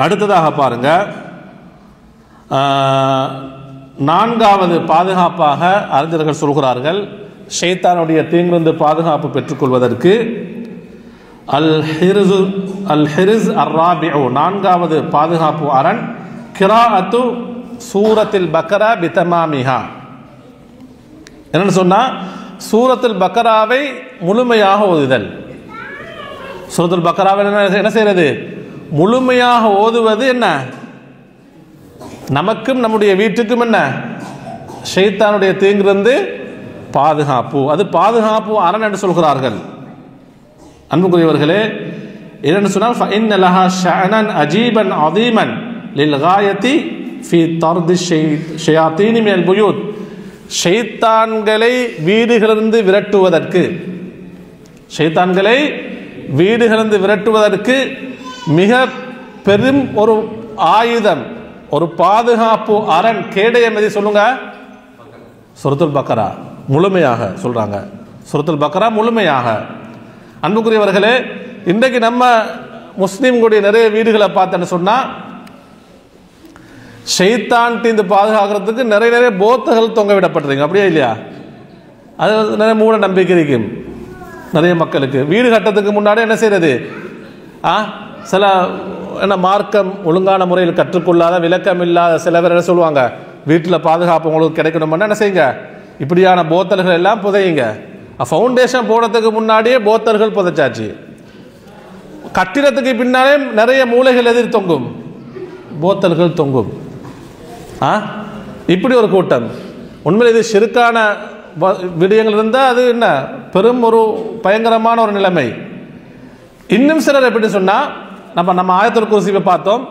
அடுத்ததாக பாருங்க, 4வது பாதுகாப்பாக அறிஞர்கள் சொல்கிறார்கள், ஷைத்தானுடைய தீங்கிலிருந்து பாதுகாப்பு பெற்றுக்கொள்வதற்கு அல் ஹிர்ஸ் அர்-ராபிஉ 4வது பாதுகாப்பு அரண் கிராஅத்து சூரத்தில் பக்கரா பிதமாமிஹா. என்னன்னு சொன்னா, சூரத்துல் பக்கராவை முழுமையாக ஓதுதல். சூரத்துல் பக்கராவை என்ன செய்யறது? முழுமையாக ஓதுவது என்ன? நமக்கும் நம்முடைய வீட்டுக்கும் என்ன? ஷைத்தானுடைய தீங்கிலிருந்து பாதுகாப்பு. அது பாதுகாப்பு அரண் என்று சொல்கிறார்கள். அன்புக்குரியவர்களே, என்னன்னு சொன்னால் ஃபஇன்ன லஹா ஷஅனன் அஜீபன் அதீமன் லில்காயத்தி ஃபீ தர்தி ஷயாத்தீனி மினல் புயூத். ஷைத்தான்களை வீடுகளிலிருந்து விரட்டுவதற்கு, ஷைத்தான்களை வீடுகளிலிருந்து விரட்டுவதற்கு மிக பெரும் ஒரு ஆயுதம், ஒரு பாதுகாப்பு அரண், கேடயம் எதை சொல்லுங்க? சூரத்துல் பக்கரா முழுமையாக சொல்றாங்க. சூரத்துல் பக்கரா முழுமையாக. அன்புக்குரியவர்களே, இன்றைக்கு நம்ம முஸ்லீம்களுடைய நிறைய வீடுகளை பார்த்தேன்னு சொன்னா, ஷைத்தான்ட்டு இந்த பாதுகாக்கிறதுக்கு நிறைய போத்தகள் தொங்க விடப்பட்டிருக்கு. அப்படியே இல்லையா? அது நிறைய மூட நம்பிக்கை இருக்கும் நிறைய மக்களுக்கு. வீடு கட்டத்துக்கு முன்னாடி என்ன செய்யறது? சில என்ன மார்க்கம் ஒழுங்கான முறையில் கற்றுக்கொள்ளாத, விளக்கம் இல்லாத சில பேர் என்ன சொல்லுவாங்க, வீட்டில் பாதுகாப்பு உங்களுக்கு கிடைக்கணும்னா என்ன செய்யுங்க, இப்படியான போத்தல்கள் எல்லாம் புதையுங்க. ஃபவுண்டேஷன் போடுறதுக்கு முன்னாடியே போத்தல்கள் புதைச்சாச்சு. கட்டிடத்துக்கு பின்னாலே நிறைய மூளைகள் எதிர் தொங்கும், போத்தல்கள் தொங்கும். இப்படி ஒரு கூட்டம். உண்மையில் இது ஷிர்கான விடயங்கள் இருந்தால் அது என்ன பெரும் ஒரு பயங்கரமான ஒரு நிலைமை. இன்னும் சிலர் எப்படி சொன்னா, நம்ம ஆயத்துல் குர்சியை பார்த்தோம்.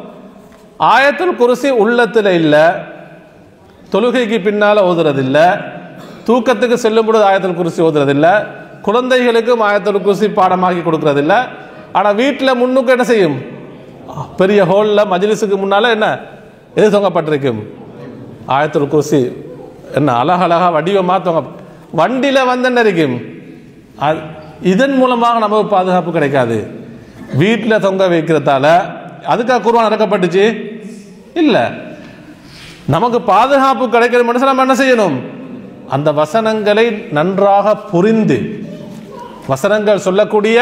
ஆயத்துல் குர்சி உள்ளத்தில் இல்லை, தொழுகைக்கு பின்னால ஓதுறதில்லை, தூக்கத்துக்கு செல்லும் பொழுது ஆயத்துல் குர்சி ஓதுறதில்லை, குழந்தைகளுக்கும் ஆயத்துல் குர்சி பாடமாக்கி கொடுக்கறதில்லை. ஆனால் வீட்டில் முன்னுக்கு என்ன செய்யும்? பெரிய ஹோலில் மஜ்லிஸுக்கு முன்னால என்ன எது தொங்கப்பட்டிருக்கும்? ஆயத்துல் குர்சி. என்ன அழகழகா வடிவமாக தொங்க, வண்டியில் வந்து என்ன இருக்கும்? இதன் மூலமாக நமக்கு பாதுகாப்பு கிடைக்காது. வீட்டில் தொங்க வைக்கிறதால அதுக்காக குர்ஆன் இறக்கப்பட்டுச்சு இல்லை. நமக்கு பாதுகாப்பு கிடைக்கிற மனுஷன் நம்ம என்ன செய்யணும்? அந்த வசனங்களை நன்றாக புரிந்து, வசனங்கள் சொல்லக்கூடிய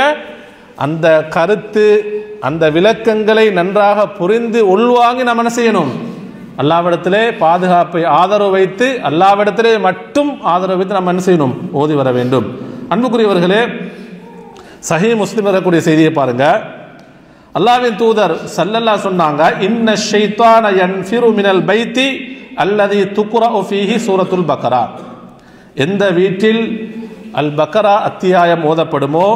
அந்த கருத்து, அந்த விளக்கங்களை நன்றாக புரிந்து உள்வாங்கி நம்ம என்ன செய்யணும்? அல்லாஹ்விடத்திலே பாதுகாப்பை ஆதரவு வைத்து, அல்லாஹ்விடத்திலே மட்டும் ஆதரவு வைத்து நம்ம என்ன செய்யணும்? ஓதி வர வேண்டும். அன்புக்குரியவர்களே, சஹீஹ் முஸ்லிம் வரக்கூடிய செய்தியை பாருங்க. அல்லாஹ்வின் தூதர் ஸல்லல்லாஹு சொன்னாங்க, இன்ன ஷைத்தான யன்ஃபிரு மினல் பைத்தி அல்லதி துக்ரஉ ஃபீஹி சூரத்துல் பக்கரா. எந்த வீட்டில் அல் பக்கரா அத்தியாயம் ஓதப்படுமோ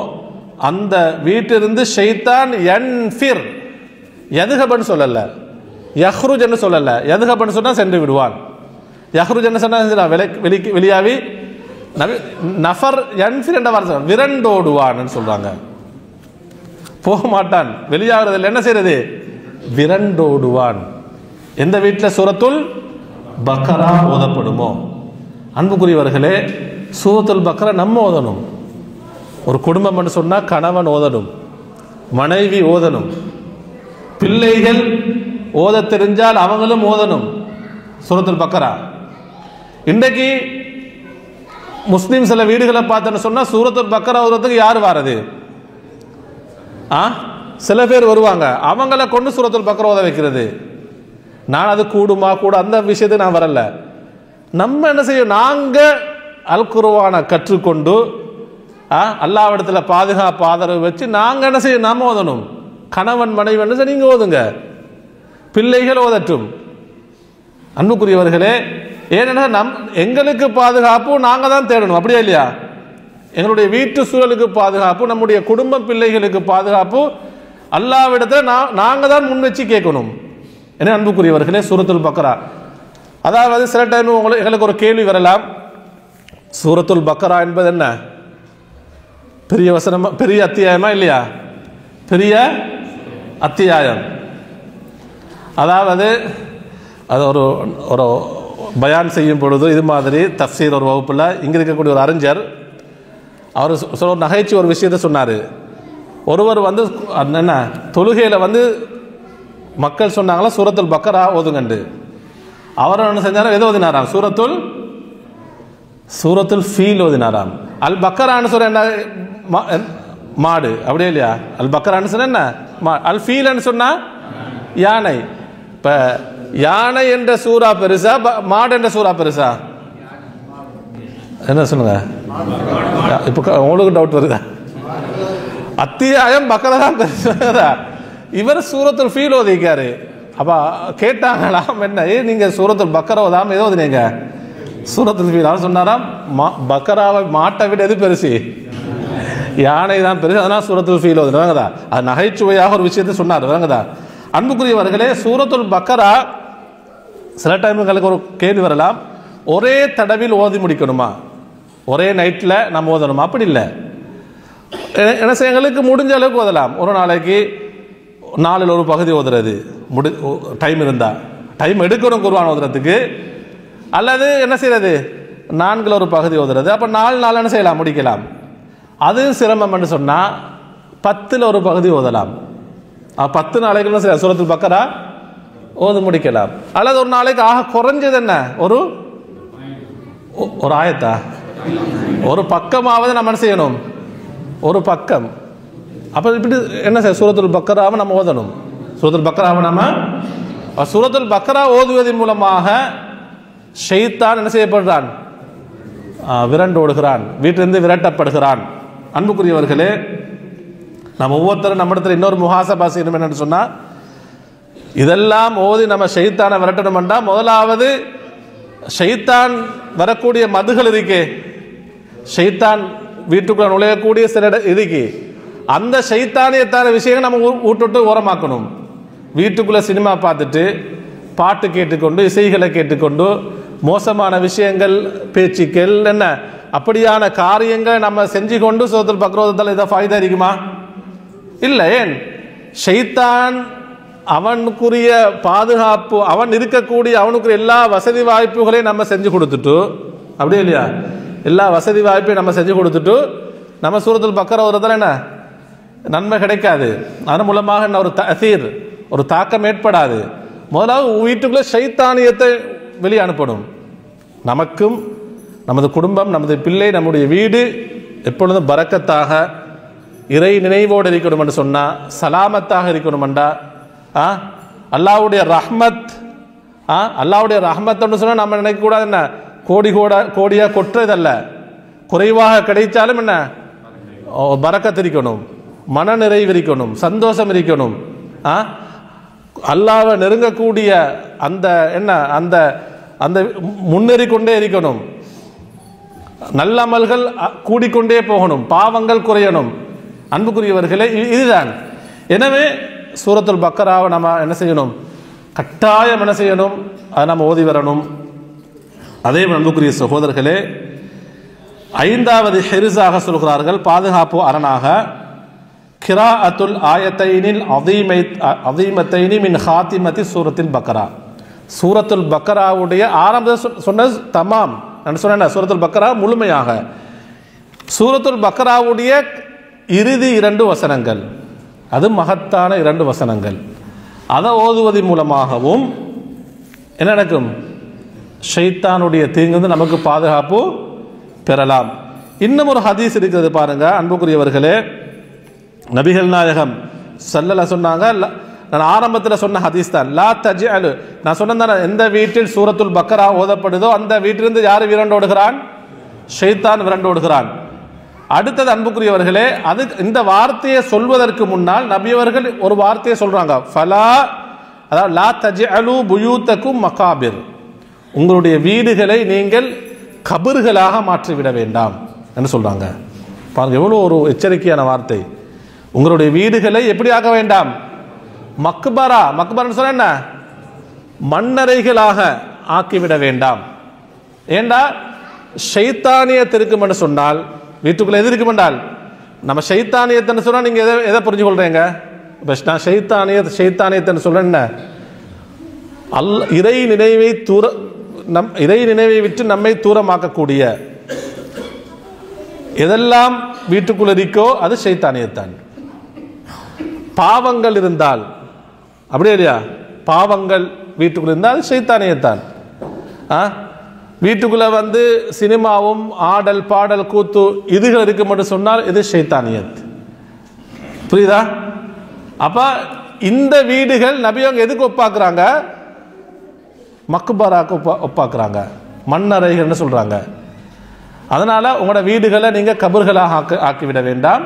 அந்த வீட்டிலிருந்து ஷைத்தான் யன்ஃபிர், யதுஹபன்னு சொல்லல, யஹ்ருஜன்னு சொல்லல, யதுஹபன்னு சொன்னா சென்று விடுவான். யஹ்ருஜன்னு சொன்னா வெளியாவி, நஃபர் யன்ஃபிர் என்ற வார்த்தை விரண்டோடுவான்னு சொல்றாங்க. போக மாட்டான், வெளியாகிறது. என்ன செய்யறது? விரண்டோடுவான். எந்த வீட்டில் சூரத்துல் பக்கரா ஓதப்படுமோ. அன்புக்குரியவர்களே, சூரத்துல் பக்கரா நம்ம ஓதணும். ஒரு குடும்பம் என்று சொன்னால் கணவன் ஓதணும், மனைவி ஓதணும், பிள்ளைகள் ஓத தெரிஞ்சால் அவங்களும் ஓதணும் சூரத்துல் பக்கரா. இன்றைக்கு முஸ்லீம் சில வீடுகளை பார்த்தோன்னு சொன்னால் சூரத்துல் பக்கரா ஓதுறதுக்கு யார் வாரது? சில பேர் வருவாங்க, அவங்கள கொண்டு சூரத்துல் பக்கரா ஓத வைக்கிறது. நான் அது கூடுமா கூட அந்த விஷயத்துக்கு நான் வரல. நம்ம என்ன செய்யும், நாங்கள் அல் குர்ஆனை கற்றுக்கொண்டு அல்லாஹ்விடத்தில் பாதுகாப்பு ஆதரவு வச்சு நாங்கள் என்ன செய்யும், நாம ஓதணும். கணவன் மனைவி என்ன செய்ய, நீங்கள் ஓதுங்க, பிள்ளைகள் ஓதட்டும். அன்புக்குரியவர்களே, ஏன்னா எங்களுக்கு பாதுகாப்பு நாங்கள் தான் தேடணும், அப்படியா இல்லையா? எங்களுடைய வீட்டு சூழலுக்கு பாதுகாப்பு, நம்முடைய குடும்பம் பிள்ளைகளுக்கு பாதுகாப்பு அல்லாஹ்விடத்தில் நாங்கள் தான் முன் வச்சு கேட்கணும். என்ன அன்புக்குரியவர்களே, சூரத்துல் பக்கரா, அதாவது சில டைம் எங்களுக்கு ஒரு கேள்வி வரலாம், சூரத்துல் பக்கரா என்பது என்ன, பெரிய வசனமா, பெரிய அத்தியாயமா இல்லையா? பெரிய அத்தியாயம். அதாவது அது ஒரு ஒரு பயான் செய்யும் பொழுது இது மாதிரி தஃப்சீர் ஒரு வகுப்பில் இங்கே இருக்கக்கூடிய ஒரு அறிஞர் அவர் ஒரு நகைச்சு ஒரு விஷயத்தை சொன்னார். ஒருவர் வந்து என்ன தொழுகையில் வந்து மக்கள் சொன்னாங்களா சூரத்துல் பக்கரா ஓதுங்கண்டு. அவர் என்ன செஞ்சாரோ எது ஓதினாராம், சூரத்துல் ஃபீல் ஓதினாராம். அல் பக்கரான்னு சொல்ற என்ன, மாடு, அப்படியே இல்லையா? அல் பக்கரான்னு சொன்ன என்ன, அல் ஃபீல்னு சொன்னா யானை. இப்ப யானை என்ற சூரா பெருசா, மாடு என்ற சூரா பெருசா? என்ன சொல்லுங்க, இப்ப உங்களுக்கு டவுட் வருதா? அத்தியாயம் பக்கரா தான் பெருசா, இவர் சூரத்துல் ஃபீல் ஓதிக்காரு. அப்ப கேட்டாங்களாம், என்ன நீங்க சூரத்துல் பக்கரா ஓதாம ஏதோ ஓதுனீங்க, சூரத்துல் ஃபீல். அவர் சொன்னாராம், பக்கராவை மாட்டை விட எது பெருசு, யானை தான் பெருசு, அதனால் சூரத்துல் ஃபீல் ஓதுனவங்கதா. அது நகைச்சுவையாக ஒரு விஷயத்தை சொன்னார் வரங்கதா. அன்புக்குரியவர்களே, சூரத்துல் பக்கரா சில டைமுங்களுக்கு ஒரு கேள்வி வரலாம், ஒரே தடவில் ஓதி முடிக்கணுமா, ஒரே நைட்டில் நம்ம ஓதணுமா? அப்படி இல்லை. என்ன செய்ய, எங்களுக்கு முடிஞ்ச அளவுக்கு ஓதலாம். ஒரு நாளைக்கு 4 ஒரு பகுதி ஓதுறது, டைம் இருந்தால் டைம் எடுக்கணும் குர்ஆன் ஓதுறதுக்கு. அல்லது என்ன செய்யறது, 4 ஒரு பகுதி ஓதுறது. அப்போ 4 என்ன செய்யலாம், முடிக்கலாம். அது சிரமம்னு சொன்னால் 10 ஒரு பகுதி ஓதலாம். 10 நாளைக்கு செய்யலாம், சூரத்துல் பக்கரா ஓது முடிக்கலாம். அல்லது ஒரு நாளைக்கு ஆக குறைஞ்சது என்ன, ஒரு ஆயத்தா, ஒரு பக்கமாவது நம்ம என்ன செய்யணும், ஒரு பக்கம். அப்போ இப்படி என்ன செய்ய, சூரத்துல் பக்கராவை நம்ம ஓதணும். சூரத்துல் பக்கராவை நம்ம சூரத்துல் பக்கரா ஓதுவதன் மூலமாக ஷைத்தான் என்ன செய்யப்படுறான், விரண்டு ஓடுகிறான், வீட்டிலிருந்து விரட்டப்படுகிறான். அன்புக்குரியவர்களே, நம்ம ஒவ்வொருத்தரும் நம்ம இடத்துல இன்னொரு முஹாசபா செய்யணும். என்னன்னு சொன்னால், இதெல்லாம் ஓதி நம்ம ஷைத்தானை விரட்டணும்னா முதலாவது ஷைத்தான் வரக்கூடிய மதுகள் இருக்கே, ஷைத்தான் வீட்டுக்குள்ள நுழையக்கூடிய சில இதுக்கு அந்த ஷைத்தானியத்தான விஷயங்கள் நம்ம விட்டுட்டு ஓரமாக்கணும். வீட்டுக்குள்ள சினிமா பார்த்துட்டு பாட்டு கேட்டுக்கொண்டு இசைகளை கேட்டுக்கொண்டு மோசமான விஷயங்கள் பேச்சுக்கள் என்ன அப்படியான காரியங்களை நம்ம செஞ்சு கொண்டு சூரத்துல் பக்ரோதத்தால் இதை ஃபாய்தா இருக்குமா? இல்லை. ஏன்? ஷைத்தான் அவனுக்குரிய பாதுகாப்பு, அவன் இருக்கக்கூடிய அவனுக்குரிய எல்லா வசதி வாய்ப்புகளையும் நம்ம செஞ்சு கொடுத்துட்டு, அப்படியே இல்லையா, எல்லா வசதி வாய்ப்பையும் நம்ம செஞ்சு கொடுத்துட்டு நம்ம சூரத்துல் பக்கரா ஓதுறதால என்ன நன்மை கிடைக்காது. அதன் மூலமாக என்ன ஒரு தஅசீர், ஒரு தாக்கம் ஏற்படாது. முதலாவது வீட்டுக்குள்ள ஷைத்தானியத்தை வெளியே அனுப்பணும். நமக்கும் நமது குடும்பம், நமது பிள்ளை, நம்முடைய வீடு எப்பொழுதும் பரக்கத்தாக இறை நினைவோடு இருக்கணும் என்று சொன்னால், சலாமத்தாக இருக்கணும்டா, அல்லாஹ்வுடைய ரஹ்மத், அல்லாஹ்வுடைய ரஹ்மத்னு சொன்னால் நம்ம நினைக்கக்கூடாது என்ன கோடியாக கொட்டுறதல்ல, குறைவாக கிடைச்சாலும் என்ன பரக்கத் இருக்கணும், மன நிறைவு இருக்கணும், சந்தோஷம் இருக்கணும். அல்லாஹ்வை நெருங்கக்கூடிய அந்த என்ன அந்த அந்த முன்னேறிக்கொண்டே இருக்கணும். நல்லமல்கள் கூடிக்கொண்டே போகணும், பாவங்கள் குறையணும். அன்புக்குரியவர்களே, இதுதான். எனவே சூரத்துல் பக்கராவை நம்ம என்ன செய்யணும், கட்டாயம் என்ன செய்யணும், அதை நம்ம ஓதி வரணும். அதே அன்புக்குரிய சகோதரர்களே, 5வது ஹிர்ஸாக சொல்கிறார்கள், பாதுகாப்பு அரணாக, கிராஅத்துல் ஆயத்தைனில் அதீமத்தைனி மின் ஹாத்திமதி சூரத்துல் பக்கரா. சூரத்துல் பக்கராவுடைய ஆரம்பத்தை சொன்ன தமாம், நான் சொன்னேன் சூரத்துல் பக்கரா முழுமையாக. சூரத்துல் பக்கராவுடைய இறுதி 2 வசனங்கள், அது மகத்தான 2 வசனங்கள். அதை ஓதுவதன் மூலமாகவும் என்ன நடக்கும்? ஷைத்தானுடைய தீங்கு நமக்கு பாதுகாப்பு பெறலாம். இன்னும் ஒரு ஹதீஸ் இருக்கிறது பாருங்க அன்புக்குரியவர்களே. நபிகள் நாயகம் ஸல்லல்லாஹு சொன்னாங்க, நான் ஆரம்பத்தில் சொன்ன ஹதீஸ் தான், லா தஜ்அலு, நான் சொன்னேன், எந்த வீட்டில் சூரத்துல் பக்கரா ஓதப்படுதோ அந்த வீட்டிலிருந்து யார் விரண்டோடுகிறான்? ஷைத்தான் விரண்டோடுகிறான். அடுத்தது அன்புக்குரியவர்களே, அது இந்த வார்த்தையை சொல்வதற்கு முன்னால் நபியவர்கள் ஒரு வார்த்தையை சொல்றாங்க, ஃபலா, அதாவது லா தஜ்அலு புயூத்தக்கும் மகாபிர், உங்களுடைய வீடுகளை நீங்கள் கபர்களாக மாற்றிவிட வேண்டாம் என்று சொல்றாங்க. பாருங்க எவ்வளவு ஒரு எச்சரிக்கையான வார்த்தை. உங்களுடைய வீடுகளை எப்படி ஆக்க வேண்டாம்? மக்பரா, மக்பரான்னு சொன்ன என்ன? மண்ணறைகளாக ஆக்கிவிட வேண்டாம். ஏண்டா ஷைத்தானியத் இருக்கும் என்று சொன்னால் வீட்டுக்குள்ள எது இருக்கும் என்றால், நம்ம ஷைத்தானியத்துன்னு சொன்னால் நீங்க எதை புரிஞ்சு கொள்றீங்க? நான் ஷைத்தானியத்துன்னு சொல்றேன் என்ன? இறை நினைவை விட்டு நம்மை தூரமாக்கக்கூடிய எதெல்லாம் வீட்டுக்குள்ள இருக்கோ அது ஷைத்தானியத்தான். பாவங்கள் இருந்தால், அப்படியே இல்லையா, பாவங்கள் வீட்டுக்குள்ள இருந்தால் அது ஷைத்தானியத்தான். வீட்டுக்குள்ள வந்து சினிமாவும் ஆடல் பாடல் கூத்து இதுகள் இருக்கு மட்டும் சொன்னால் இது ஷைத்தானியத். புரியுதா? அப்ப இந்த வீடுகள் நபியவங்க எதுக்கு ஒப்பாக்குறாங்க? மக்பராக்கு ஒப்பாக்குறாங்க, மண்ணறைகள்னு சொல்றாங்க. அதனால உங்களோட வீடுகளை நீங்க கபர்களாக ஆக்கிவிட வேண்டாம்.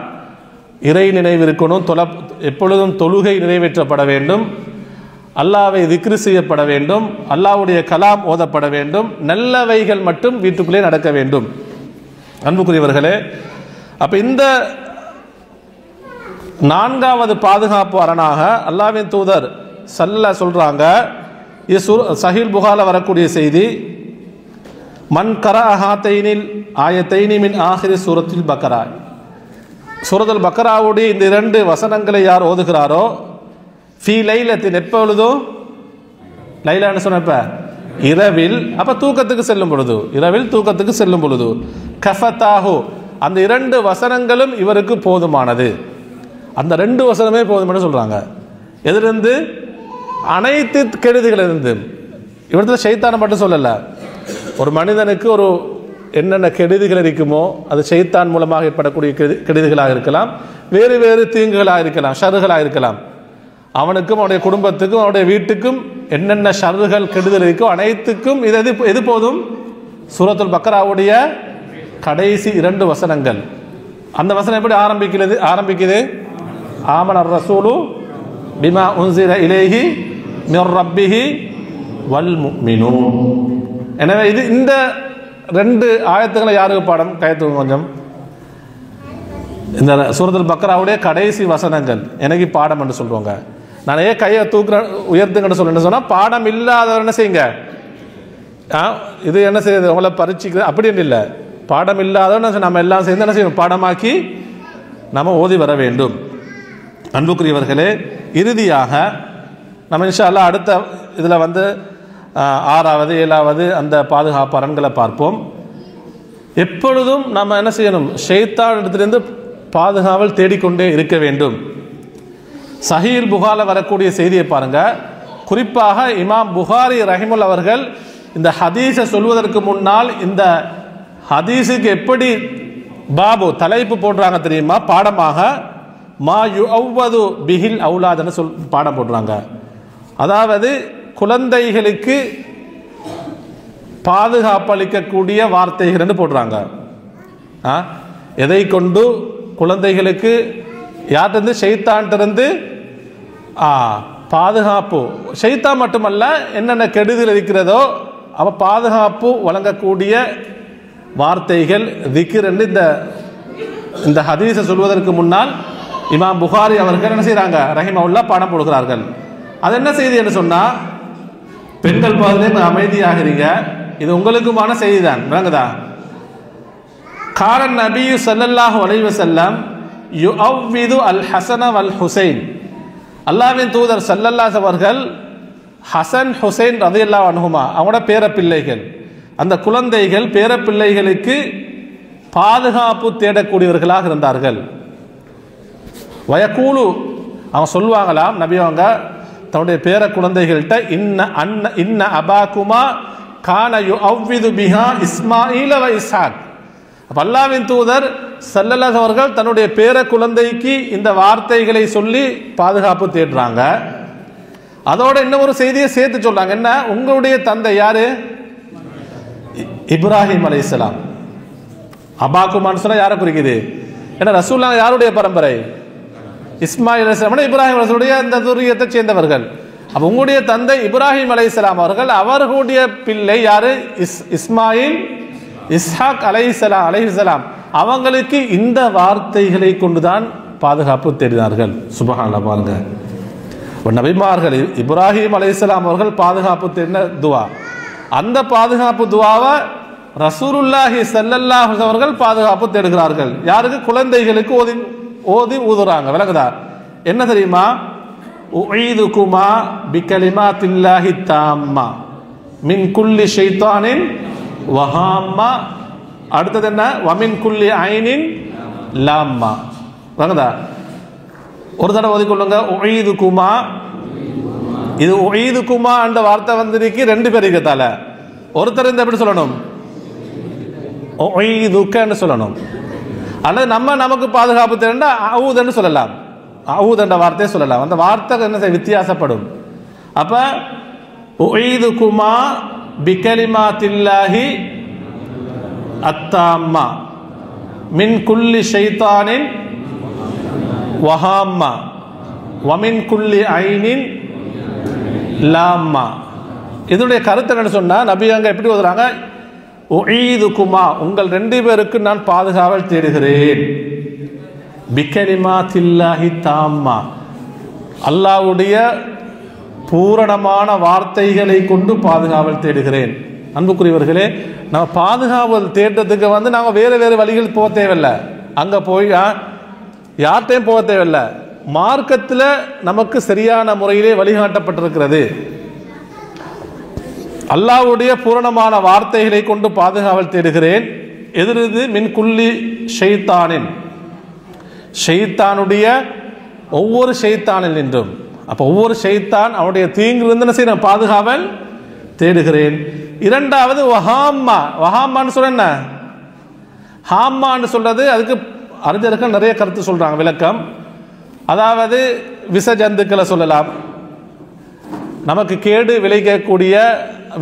இறை நினைவு இருக்கணும், எப்பொழுதும் தொழுகை நிறைவேற்றப்பட வேண்டும், அல்லாவை திக்ரு செய்யப்பட வேண்டும், அல்லாவுடைய கலாம் ஓதப்பட வேண்டும், நல்லவைகள் மட்டும் வீட்டுக்குள்ளே நடக்க வேண்டும். அன்புக்குரியவர்களே, அப்ப இந்த நான்காவது பாதுகாப்பு அரணாக அல்லாஹ்வின் தூதர் ஸல்லல்லாஹு சொல்றாங்க, சஹீல் புகாரில் வரக்கூடிய செய்தி, மன் கரஅ ஹாத்தைனில் ஆயத்தைனி மின் ஆஹிரி சூரத்துல் பக்கரா, சூரத்துல் பக்கராவுடைய இந்த 2 வசனங்களை யார் ஓதுகிறாரோ, ஃபீ லைலத்தின், எப்பொழுதோ லைலான்னு சொன்னப்ப இரவில், அப்ப தூக்கத்துக்கு செல்லும் பொழுது, இரவில் தூக்கத்துக்கு செல்லும் பொழுது, கஃபதாஹு, அந்த 2 வசனங்களும் இவருக்கு போதுமானது. அந்த 2 வசனமே போதும்னு சொல்றாங்க. எதிலிருந்து? அனைத்து கெடுதிகளிலிருந்து. இவரத்தில் ஷைத்தானை மட்டும் சொல்லல, ஒரு மனிதனுக்கு ஒரு என்னென்ன கெடுதிகள் இருக்குமோ அது ஷைத்தான் மூலமாக ஏற்படக்கூடிய கெடுதிகளாக இருக்கலாம், வேறு வேறு தீங்குகளாக இருக்கலாம், ஷர்றுகளாக இருக்கலாம். அவனுக்கும் அவனுடைய குடும்பத்துக்கும் அவனுடைய வீட்டுக்கும் என்னென்ன ஷர்றுகள் கெடுதல் இருக்கோ அனைத்துக்கும் எது போதும்? சூரத்துல் பக்கராவுடைய கடைசி 2 வசனங்கள். அந்த வசனம் எப்படி ஆரம்பிக்குது? ஆமனர் ரசூலு பிமா உன்சில இலைஹி மிர் ரப்பிஹி வல் முஃமினூன். எனவே இந்த 2 ஆயத்துக்களை யாருக்கு பாடம்? கையத்துக்கு கொஞ்சம். இந்த சூரத்துல் பக்கராவுடைய கடைசி வசனங்கள் எனக்கு பாடம் என்று சொல்லுவாங்க. நான் ஏன் கையை உயர்த்துங்கன்னு சொல்லுன்னு சொன்னா, பாடம் இல்லாதவர் என்ன செய்யுங்க, இது என்ன செய்யுது உங்களை பரீட்சிக்கிறது அப்படின்னு இல்லை, பாடம் இல்லாதவன்னு நம்ம எல்லாம் சேர்ந்து என்ன செய்யணும், பாடமாக்கி நம்ம ஓதி வர வேண்டும். அன்புக்குரியவர்களே, இறுதியாக நம்ம இன்ஷா அல்லாஹ் அடுத்த இதில் வந்து 6வது 7வது அந்த பாதுகாப்பு அரண்களை பார்ப்போம். எப்பொழுதும் நம்ம என்ன செய்யணும், ஷைத்தான் இடத்திலிருந்து பாதுகாவல் தேடிக்கொண்டே இருக்க வேண்டும். சஹீல் புகாரில் வரக்கூடிய செய்தியை பாருங்க. குறிப்பாக இமாம் புகாரி ரஹிமுல் அவர்கள் இந்த ஹதீஸை சொல்வதற்கு முன்னால் இந்த ஹதீஸுக்கு எப்படி பாபு தலைப்பு போடுறாங்க தெரியுமா? பாடமாக மா யுஅவ்வது பிஹில் அவுலாதுன்னு பாடம் போடுறாங்க. அதாவது குழந்தைகளுக்கு பாதுகாப்பளிக்கக்கூடிய வார்த்தைகள் என்று போடுறாங்க. எதை கொண்டு குழந்தைகளுக்கு யார்கிட்ட? ஷைத்தான்கிட்ட பாதுகாப்பு. ஷைத்தான் மட்டுமல்ல, என்னென்ன கெடுதல் இருக்கிறதோ அவ பாதுகாப்பு வழங்கக்கூடிய வார்த்தைகள் திக்ர் என்று இந்த ஹதீஸை சொல்வதற்கு முன்னால் இமாம் புகாரி அவர்கள் என்ன செய்யறாங்க, ரஹிமஹுல்லாஹ் பாடம் போடுகிறார்கள். அது என்ன செய்தி என்று சொன்னா, பெண்கள் பாதிலே அமைதியாகிறீங்க, இது உங்களுக்குமான செய்தி தான். விளங்குதா? காரன் நபி ஸல்லல்லாஹு அலைஹி வஸல்லம் யுஅவ்விது அல் ஹஸன வல் ஹுசைன், அல்லாஹ்வின் தூதர் ஸல்லல்லாஹு அவர்கள் ஹசன் ஹுசைன் ரலியல்லாஹு அன்ஹுமா அவங்களோட பேரப்பிள்ளைகள், அந்த குழந்தைகள் பேரப்பிள்ளைகளுக்கு பாதுகாப்பு தேடக்கூடியவர்களாக இருந்தார்கள். வயக்கூலு, அவங்க சொல்லுவாங்களாம், நபி அவங்க தன்னுடைய பேர குழந்தைகள்கிட்ட இன்ன அபாகுமா கான யுஅவ்விது பிஹா இஸ்மாயில் வ இஸ்ஹாக். அல்லாஹ்வின் தூதர் ஸல்லல்லாஹு அவர்கள் தன்னுடைய பேர குழந்தைக்கு இந்த வார்த்தைகளை சொல்லி பாதுகாப்பு தேடுறாங்க. அதோட இன்னும் ஒரு செய்தியை சேர்த்து சொல்றாங்க. என்ன? உங்களுடைய தந்தை யாரு? இப்ராஹிம் அலைஹிஸ்ஸலாம். அபாகுமான்னு சொன்னா யாரை குறிக்குது? ஏன்னா ரசூலுல்லாஹ் யாருடைய பரம்பரை? இஸ்மாயில் அலைஹிஸ்ஸலாம், இப்ராஹிம் அலைஹிஸ்ஸலாமுடைய அந்த துரியத்தை சேர்ந்தவர்கள். அப்ப உங்களுடைய தந்தை இப்ராஹிம் அலைஹிஸ்ஸலாம் அவர்கள், அவர்களுடைய பிள்ளை யாரு? இஸ்மாயில், இஸ்ஹாக் அலைஹிஸ்ஸலாம். அவங்களுக்கு இந்த வார்த்தைகளை கொண்டுதான் பாதுகாப்பு தேடினார்கள். சுப்ஹானல்லாஹ். பாருங்க, நபிமார்கள் இப்ராஹிம் அலைஹிஸ்ஸலாம் அவர்கள் பாதுகாப்பு தேடின துவா, அந்த பாதுகாப்பு துவாவை ரசூலுல்லாஹி ஸல்லல்லாஹு அலைஹி அவர்கள் பாதுகாப்பு தேடுகிறார்கள். யாருக்கு? குழந்தைகளுக்கு ஓதி ஊதுறாங்க. விளங்குதா? என்ன தெரியுமா? உஈதுகுமா பிகலிமாத்தில்லாஹி தாம்மா மின் குல்லி ஷைத்தானின் வஹாம்மா. அடுத்தது என்ன? வமின் குல்லி ஐனின் லாம்மா. விளங்குதா? ஒரு தடவை ஓதிக்கொள்ளுங்க. உஈதுகுமா. இது உஈதுகுமா என்ற வார்த்தை வந்திருக்கு ரெண்டு பேருக்கு தால. ஒருத்தர் இந்த எப்படி சொல்லணும்? உஈதுக்கன்னு சொல்லணும். அல்லது நமக்கு பாதுகாப்பு தேடா அவுதுன்னு சொல்லலாம். அவுது என்ற வார்த்தையை சொல்லலாம். அந்த வார்த்தை என்ன வித்தியாசப்படும். அப்ப உஈதுகுமா பிகலிமாத்தில்லாஹி அத்தாம்மா மின் குல்லி ஷைத்தானின் வஹாம்மா வமின் குல்லி ஐனின் லாம்மா. இதனுடைய கருத்து என்ன சொன்னா, நபி அங்க எப்படி ஓதுறாங்க? உஈதுகுமா, உங்கள் ரெண்டு பேருக்கு நான் பாதுகாவல் தேடுகிறேன். பிகலிமாத்தில்லாஹி தாம்மா, அல்லாஹ்வுடைய பூரணமான வார்த்தைகளை கொண்டு பாதுகாவல் தேடுகிறேன். அன்புக்குரியவர்களே, நம்ம பாதுகாவல் தேடுறதுக்கு நாங்கள் வேறு வேறு வழிகள் போக தேவையில்லை. அங்கே போய் யார்கிட்டையும் போக தேவையில்லை. மார்க்கத்தில் நமக்கு சரியான முறையிலே வழிகாட்டப்பட்டிருக்கிறது. அல்லாஹ்வுடைய பூரணமான வார்த்தைகளை கொண்டு பாதுகாவல் தேடுகிறேன். எதிரிது மின் குல்லி ஷைத்தானின், ஷைத்தானுடைய ஒவ்வொரு ஷைத்தானில் நின்றும். அப்போ ஒவ்வொரு ஷைத்தான் அவனுடைய தீங்கிலிருந்து நான் பாதுகாவல் தேடுகிறேன். இரண்டாவது வஹாம்மா. வஹாம்மான்னு சொல்ற என்ன? ஹாம்மான்னு சொல்றது, அதுக்கு அறிஞர்கள் நிறைய கருத்து சொல்றாங்க, விளக்கம். அதாவது விஷ ஜந்துக்களை சொல்லலாம், நமக்கு கேடு விளைவிக்கக்கூடிய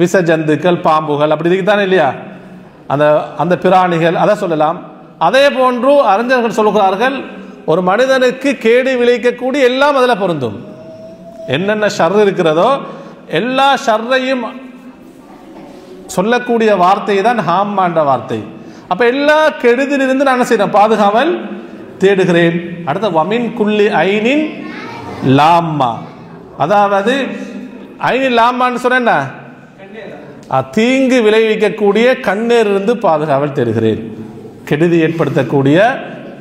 விஷ ஜந்துக்கள், பாம்புகள், அப்படி இருக்குதானே இல்லையா, அந்த பிராணிகள், அதை சொல்லலாம். அதே போன்று அறிஞர்கள் சொல்கிறார்கள், ஒரு மனிதனுக்கு கேடு விளைவிக்கக்கூடிய எல்லாம் அதில் பொருந்தும். என்னென்ன ஷர் இருக்கிறதோ எல்லா ஷர்ரையும் சொல்லக்கூடிய வார்த்தை தான் ஹாம்மான்ற வார்த்தை. அப்ப எல்லா கெடுதிலிருந்து நான் என்ன செய்யறேன்? பாதுகாவல் தேடுகிறேன். அடுத்த வமின் குல்லி ஐனின் லாம்மா, அதாவது ஐனின் லாம்மான்னு சொன்ன என்ன? தீங்கு விளைவிக்கக்கூடிய கண்ணீரிலிருந்து பாதுகாவல் தேடுகிறேன். கெடுதி ஏற்படுத்தக்கூடிய,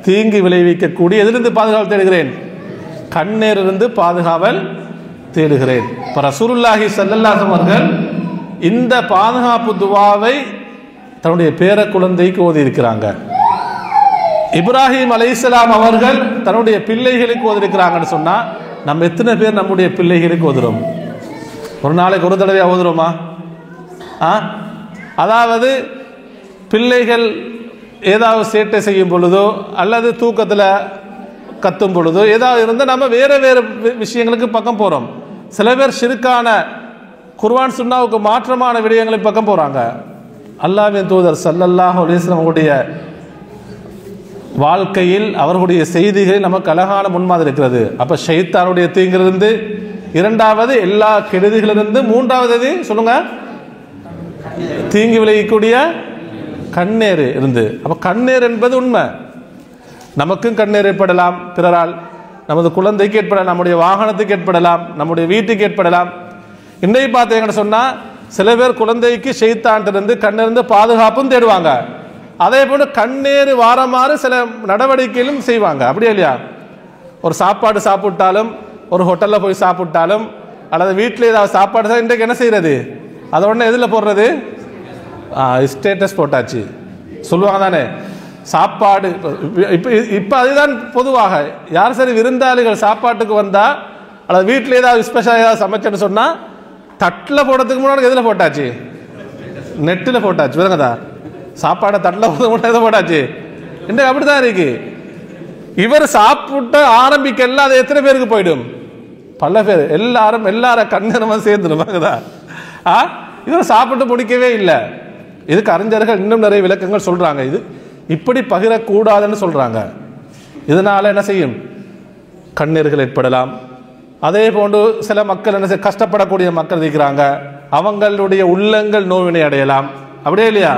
தீங்கு விளைவிக்கக்கூடிய எதிலிருந்து பாதுகாவல் தேடுகிறேன்? கண்ணீரிலிருந்து பாதுகாவல் தேடுகிறேன். இப்ப ரசூலுல்லாஹி ஸல்லல்லாஹு அலைஹி அவர்கள் இந்த பாதுகாப்பு துவாவை தன்னுடைய பேர குழந்தைக்கு ஓதி இருக்கிறாங்க. இப்ராஹிம் அலைஹிஸ்ஸலாம் அவர்கள் தன்னுடைய பிள்ளைகளுக்கு ஓதி இருக்கிறாங்கன்னு சொன்னா, நம்ம எத்தனை பேர் நம்முடைய பிள்ளைகளுக்கு ஓதுறோம்? ஒரு நாளைக்கு ஒரு தடவை ஓதுறோமா? அதாவது பிள்ளைகள் ஏதாவது சேட்டை செய்யும் பொழுதோ அல்லது தூக்கத்தில் கத்தும் பொழுதோ ஏதாவது இருந்தால் நம்ம வேறு வேறு விஷயங்களுக்கு பக்கம் போகிறோம். சில பேர் ஷிர்கான குர்ஆன் சுன்னாவுக்கு மாற்றமான விடயங்களுக்கு பக்கம் போகிறாங்க. அல்லாஹ்வின் தூதர் ஸல்லல்லாஹு அலைஹி வஸல்லம் அவருடைய வாழ்க்கையில் அவர்களுடைய செய்திகளில் நமக்கு அழகான முன்மாதிரி இருக்கிறது. அப்போ ஷைத்தானுடைய தீங்கிலிருந்து, இரண்டாவது எல்லா கெடுதிகளிலிருந்து, மூன்றாவது எது சொல்லுங்க? தீங்கு விளைவிக்கக்கூடிய கண்ணீர் இருந்து. அப்போ கண்ணீர் என்பது உண்மை. நமக்கும் கண்ணீர் ஏற்படலாம், பிறரால், நமது குழந்தைக்கு ஏற்படலாம், நம்முடைய வாகனத்துக்கு ஏற்படலாம், நம்முடைய வீட்டுக்கு ஏற்படலாம். இன்றைக்கு பார்த்தீங்கன்னு சொன்னால் சில பேர் குழந்தைக்கு ஷைத்தானிலிருந்து கண்ணிலிருந்து பாதுகாப்பும் தேடுவாங்க. அதே போன்று கண்ணீர் வாரமாறு சில நடவடிக்கைகளும் செய்வாங்க. அப்படியே இல்லையா? ஒரு சாப்பாடு சாப்பிட்டாலும், ஒரு ஹோட்டலில் போய் சாப்பிட்டாலும், அல்லது வீட்டில் ஏதாவது சாப்பாடு இன்றைக்கு என்ன செய்கிறது? அதை உடனே எதில் போடுறது? ஸ்டேட்டஸ் போட்டாச்சு சொல்லுவாங்க தானே. சாப்பாடு இப்போ அதுதான் பொதுவாக. யார் சரி விருந்தாளிகள் சாப்பாட்டுக்கு வந்தால் அல்லது வீட்டில் ஏதாவது ஸ்பெஷலாக ஏதாவது சமைச்சேன்னு சொன்னால் தட்டில் போடுறதுக்கு முன்னாடி எதில் போட்டாச்சு? நெட்டில் போட்டாச்சு. விளங்குதா? சாப்பாடை தட்டில் போடுறதுக்கு முன்னாடி எதை போட்டாச்சு? இன்றைக்கு அப்படி தான் இருக்கு. இவர் சாப்பிட்டு ஆரம்பிக்கல, அது எத்தனை பேருக்கு போயிடும்? பல பேர், எல்லார கண்ணனமா சேர்ந்துடும். இவர் சாப்பிட்டு முடிக்கவே இல்லை. இதுக்கு அறிஞர்கள் இன்னும் நிறைய விளக்கங்கள் சொல்றாங்க. இது இப்படி பகிரக்கூடாதுன்னு சொல்றாங்க. இதனால என்ன செய்யும்? கண்ணீர்கள் ஏற்படலாம். அதே போன்று சில மக்கள் என்ன செய்ய, கஷ்டப்படக்கூடிய மக்கள் இருக்கிறாங்க, அவங்களுடைய உள்ளங்கள் நோவினை அடையலாம். அப்படியே இல்லையா?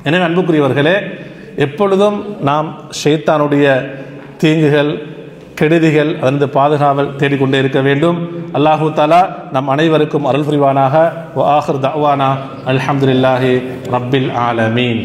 எனவே அன்புக்குரியவர்களே, எப்பொழுதும் நாம் ஷைத்தானுடைய தீங்குகள், கெடுதிகள், அதிலிருந்து பாதுகாவல் தேடிக்கொண்டே இருக்க வேண்டும். அல்லாஹு தஆலா நம் அனைவருக்கும் அருள் புரிவானாக. வ ஆகிர் தஅவானா அல்ஹம்துலில்லாஹி ரப்பில் ஆலமீன்.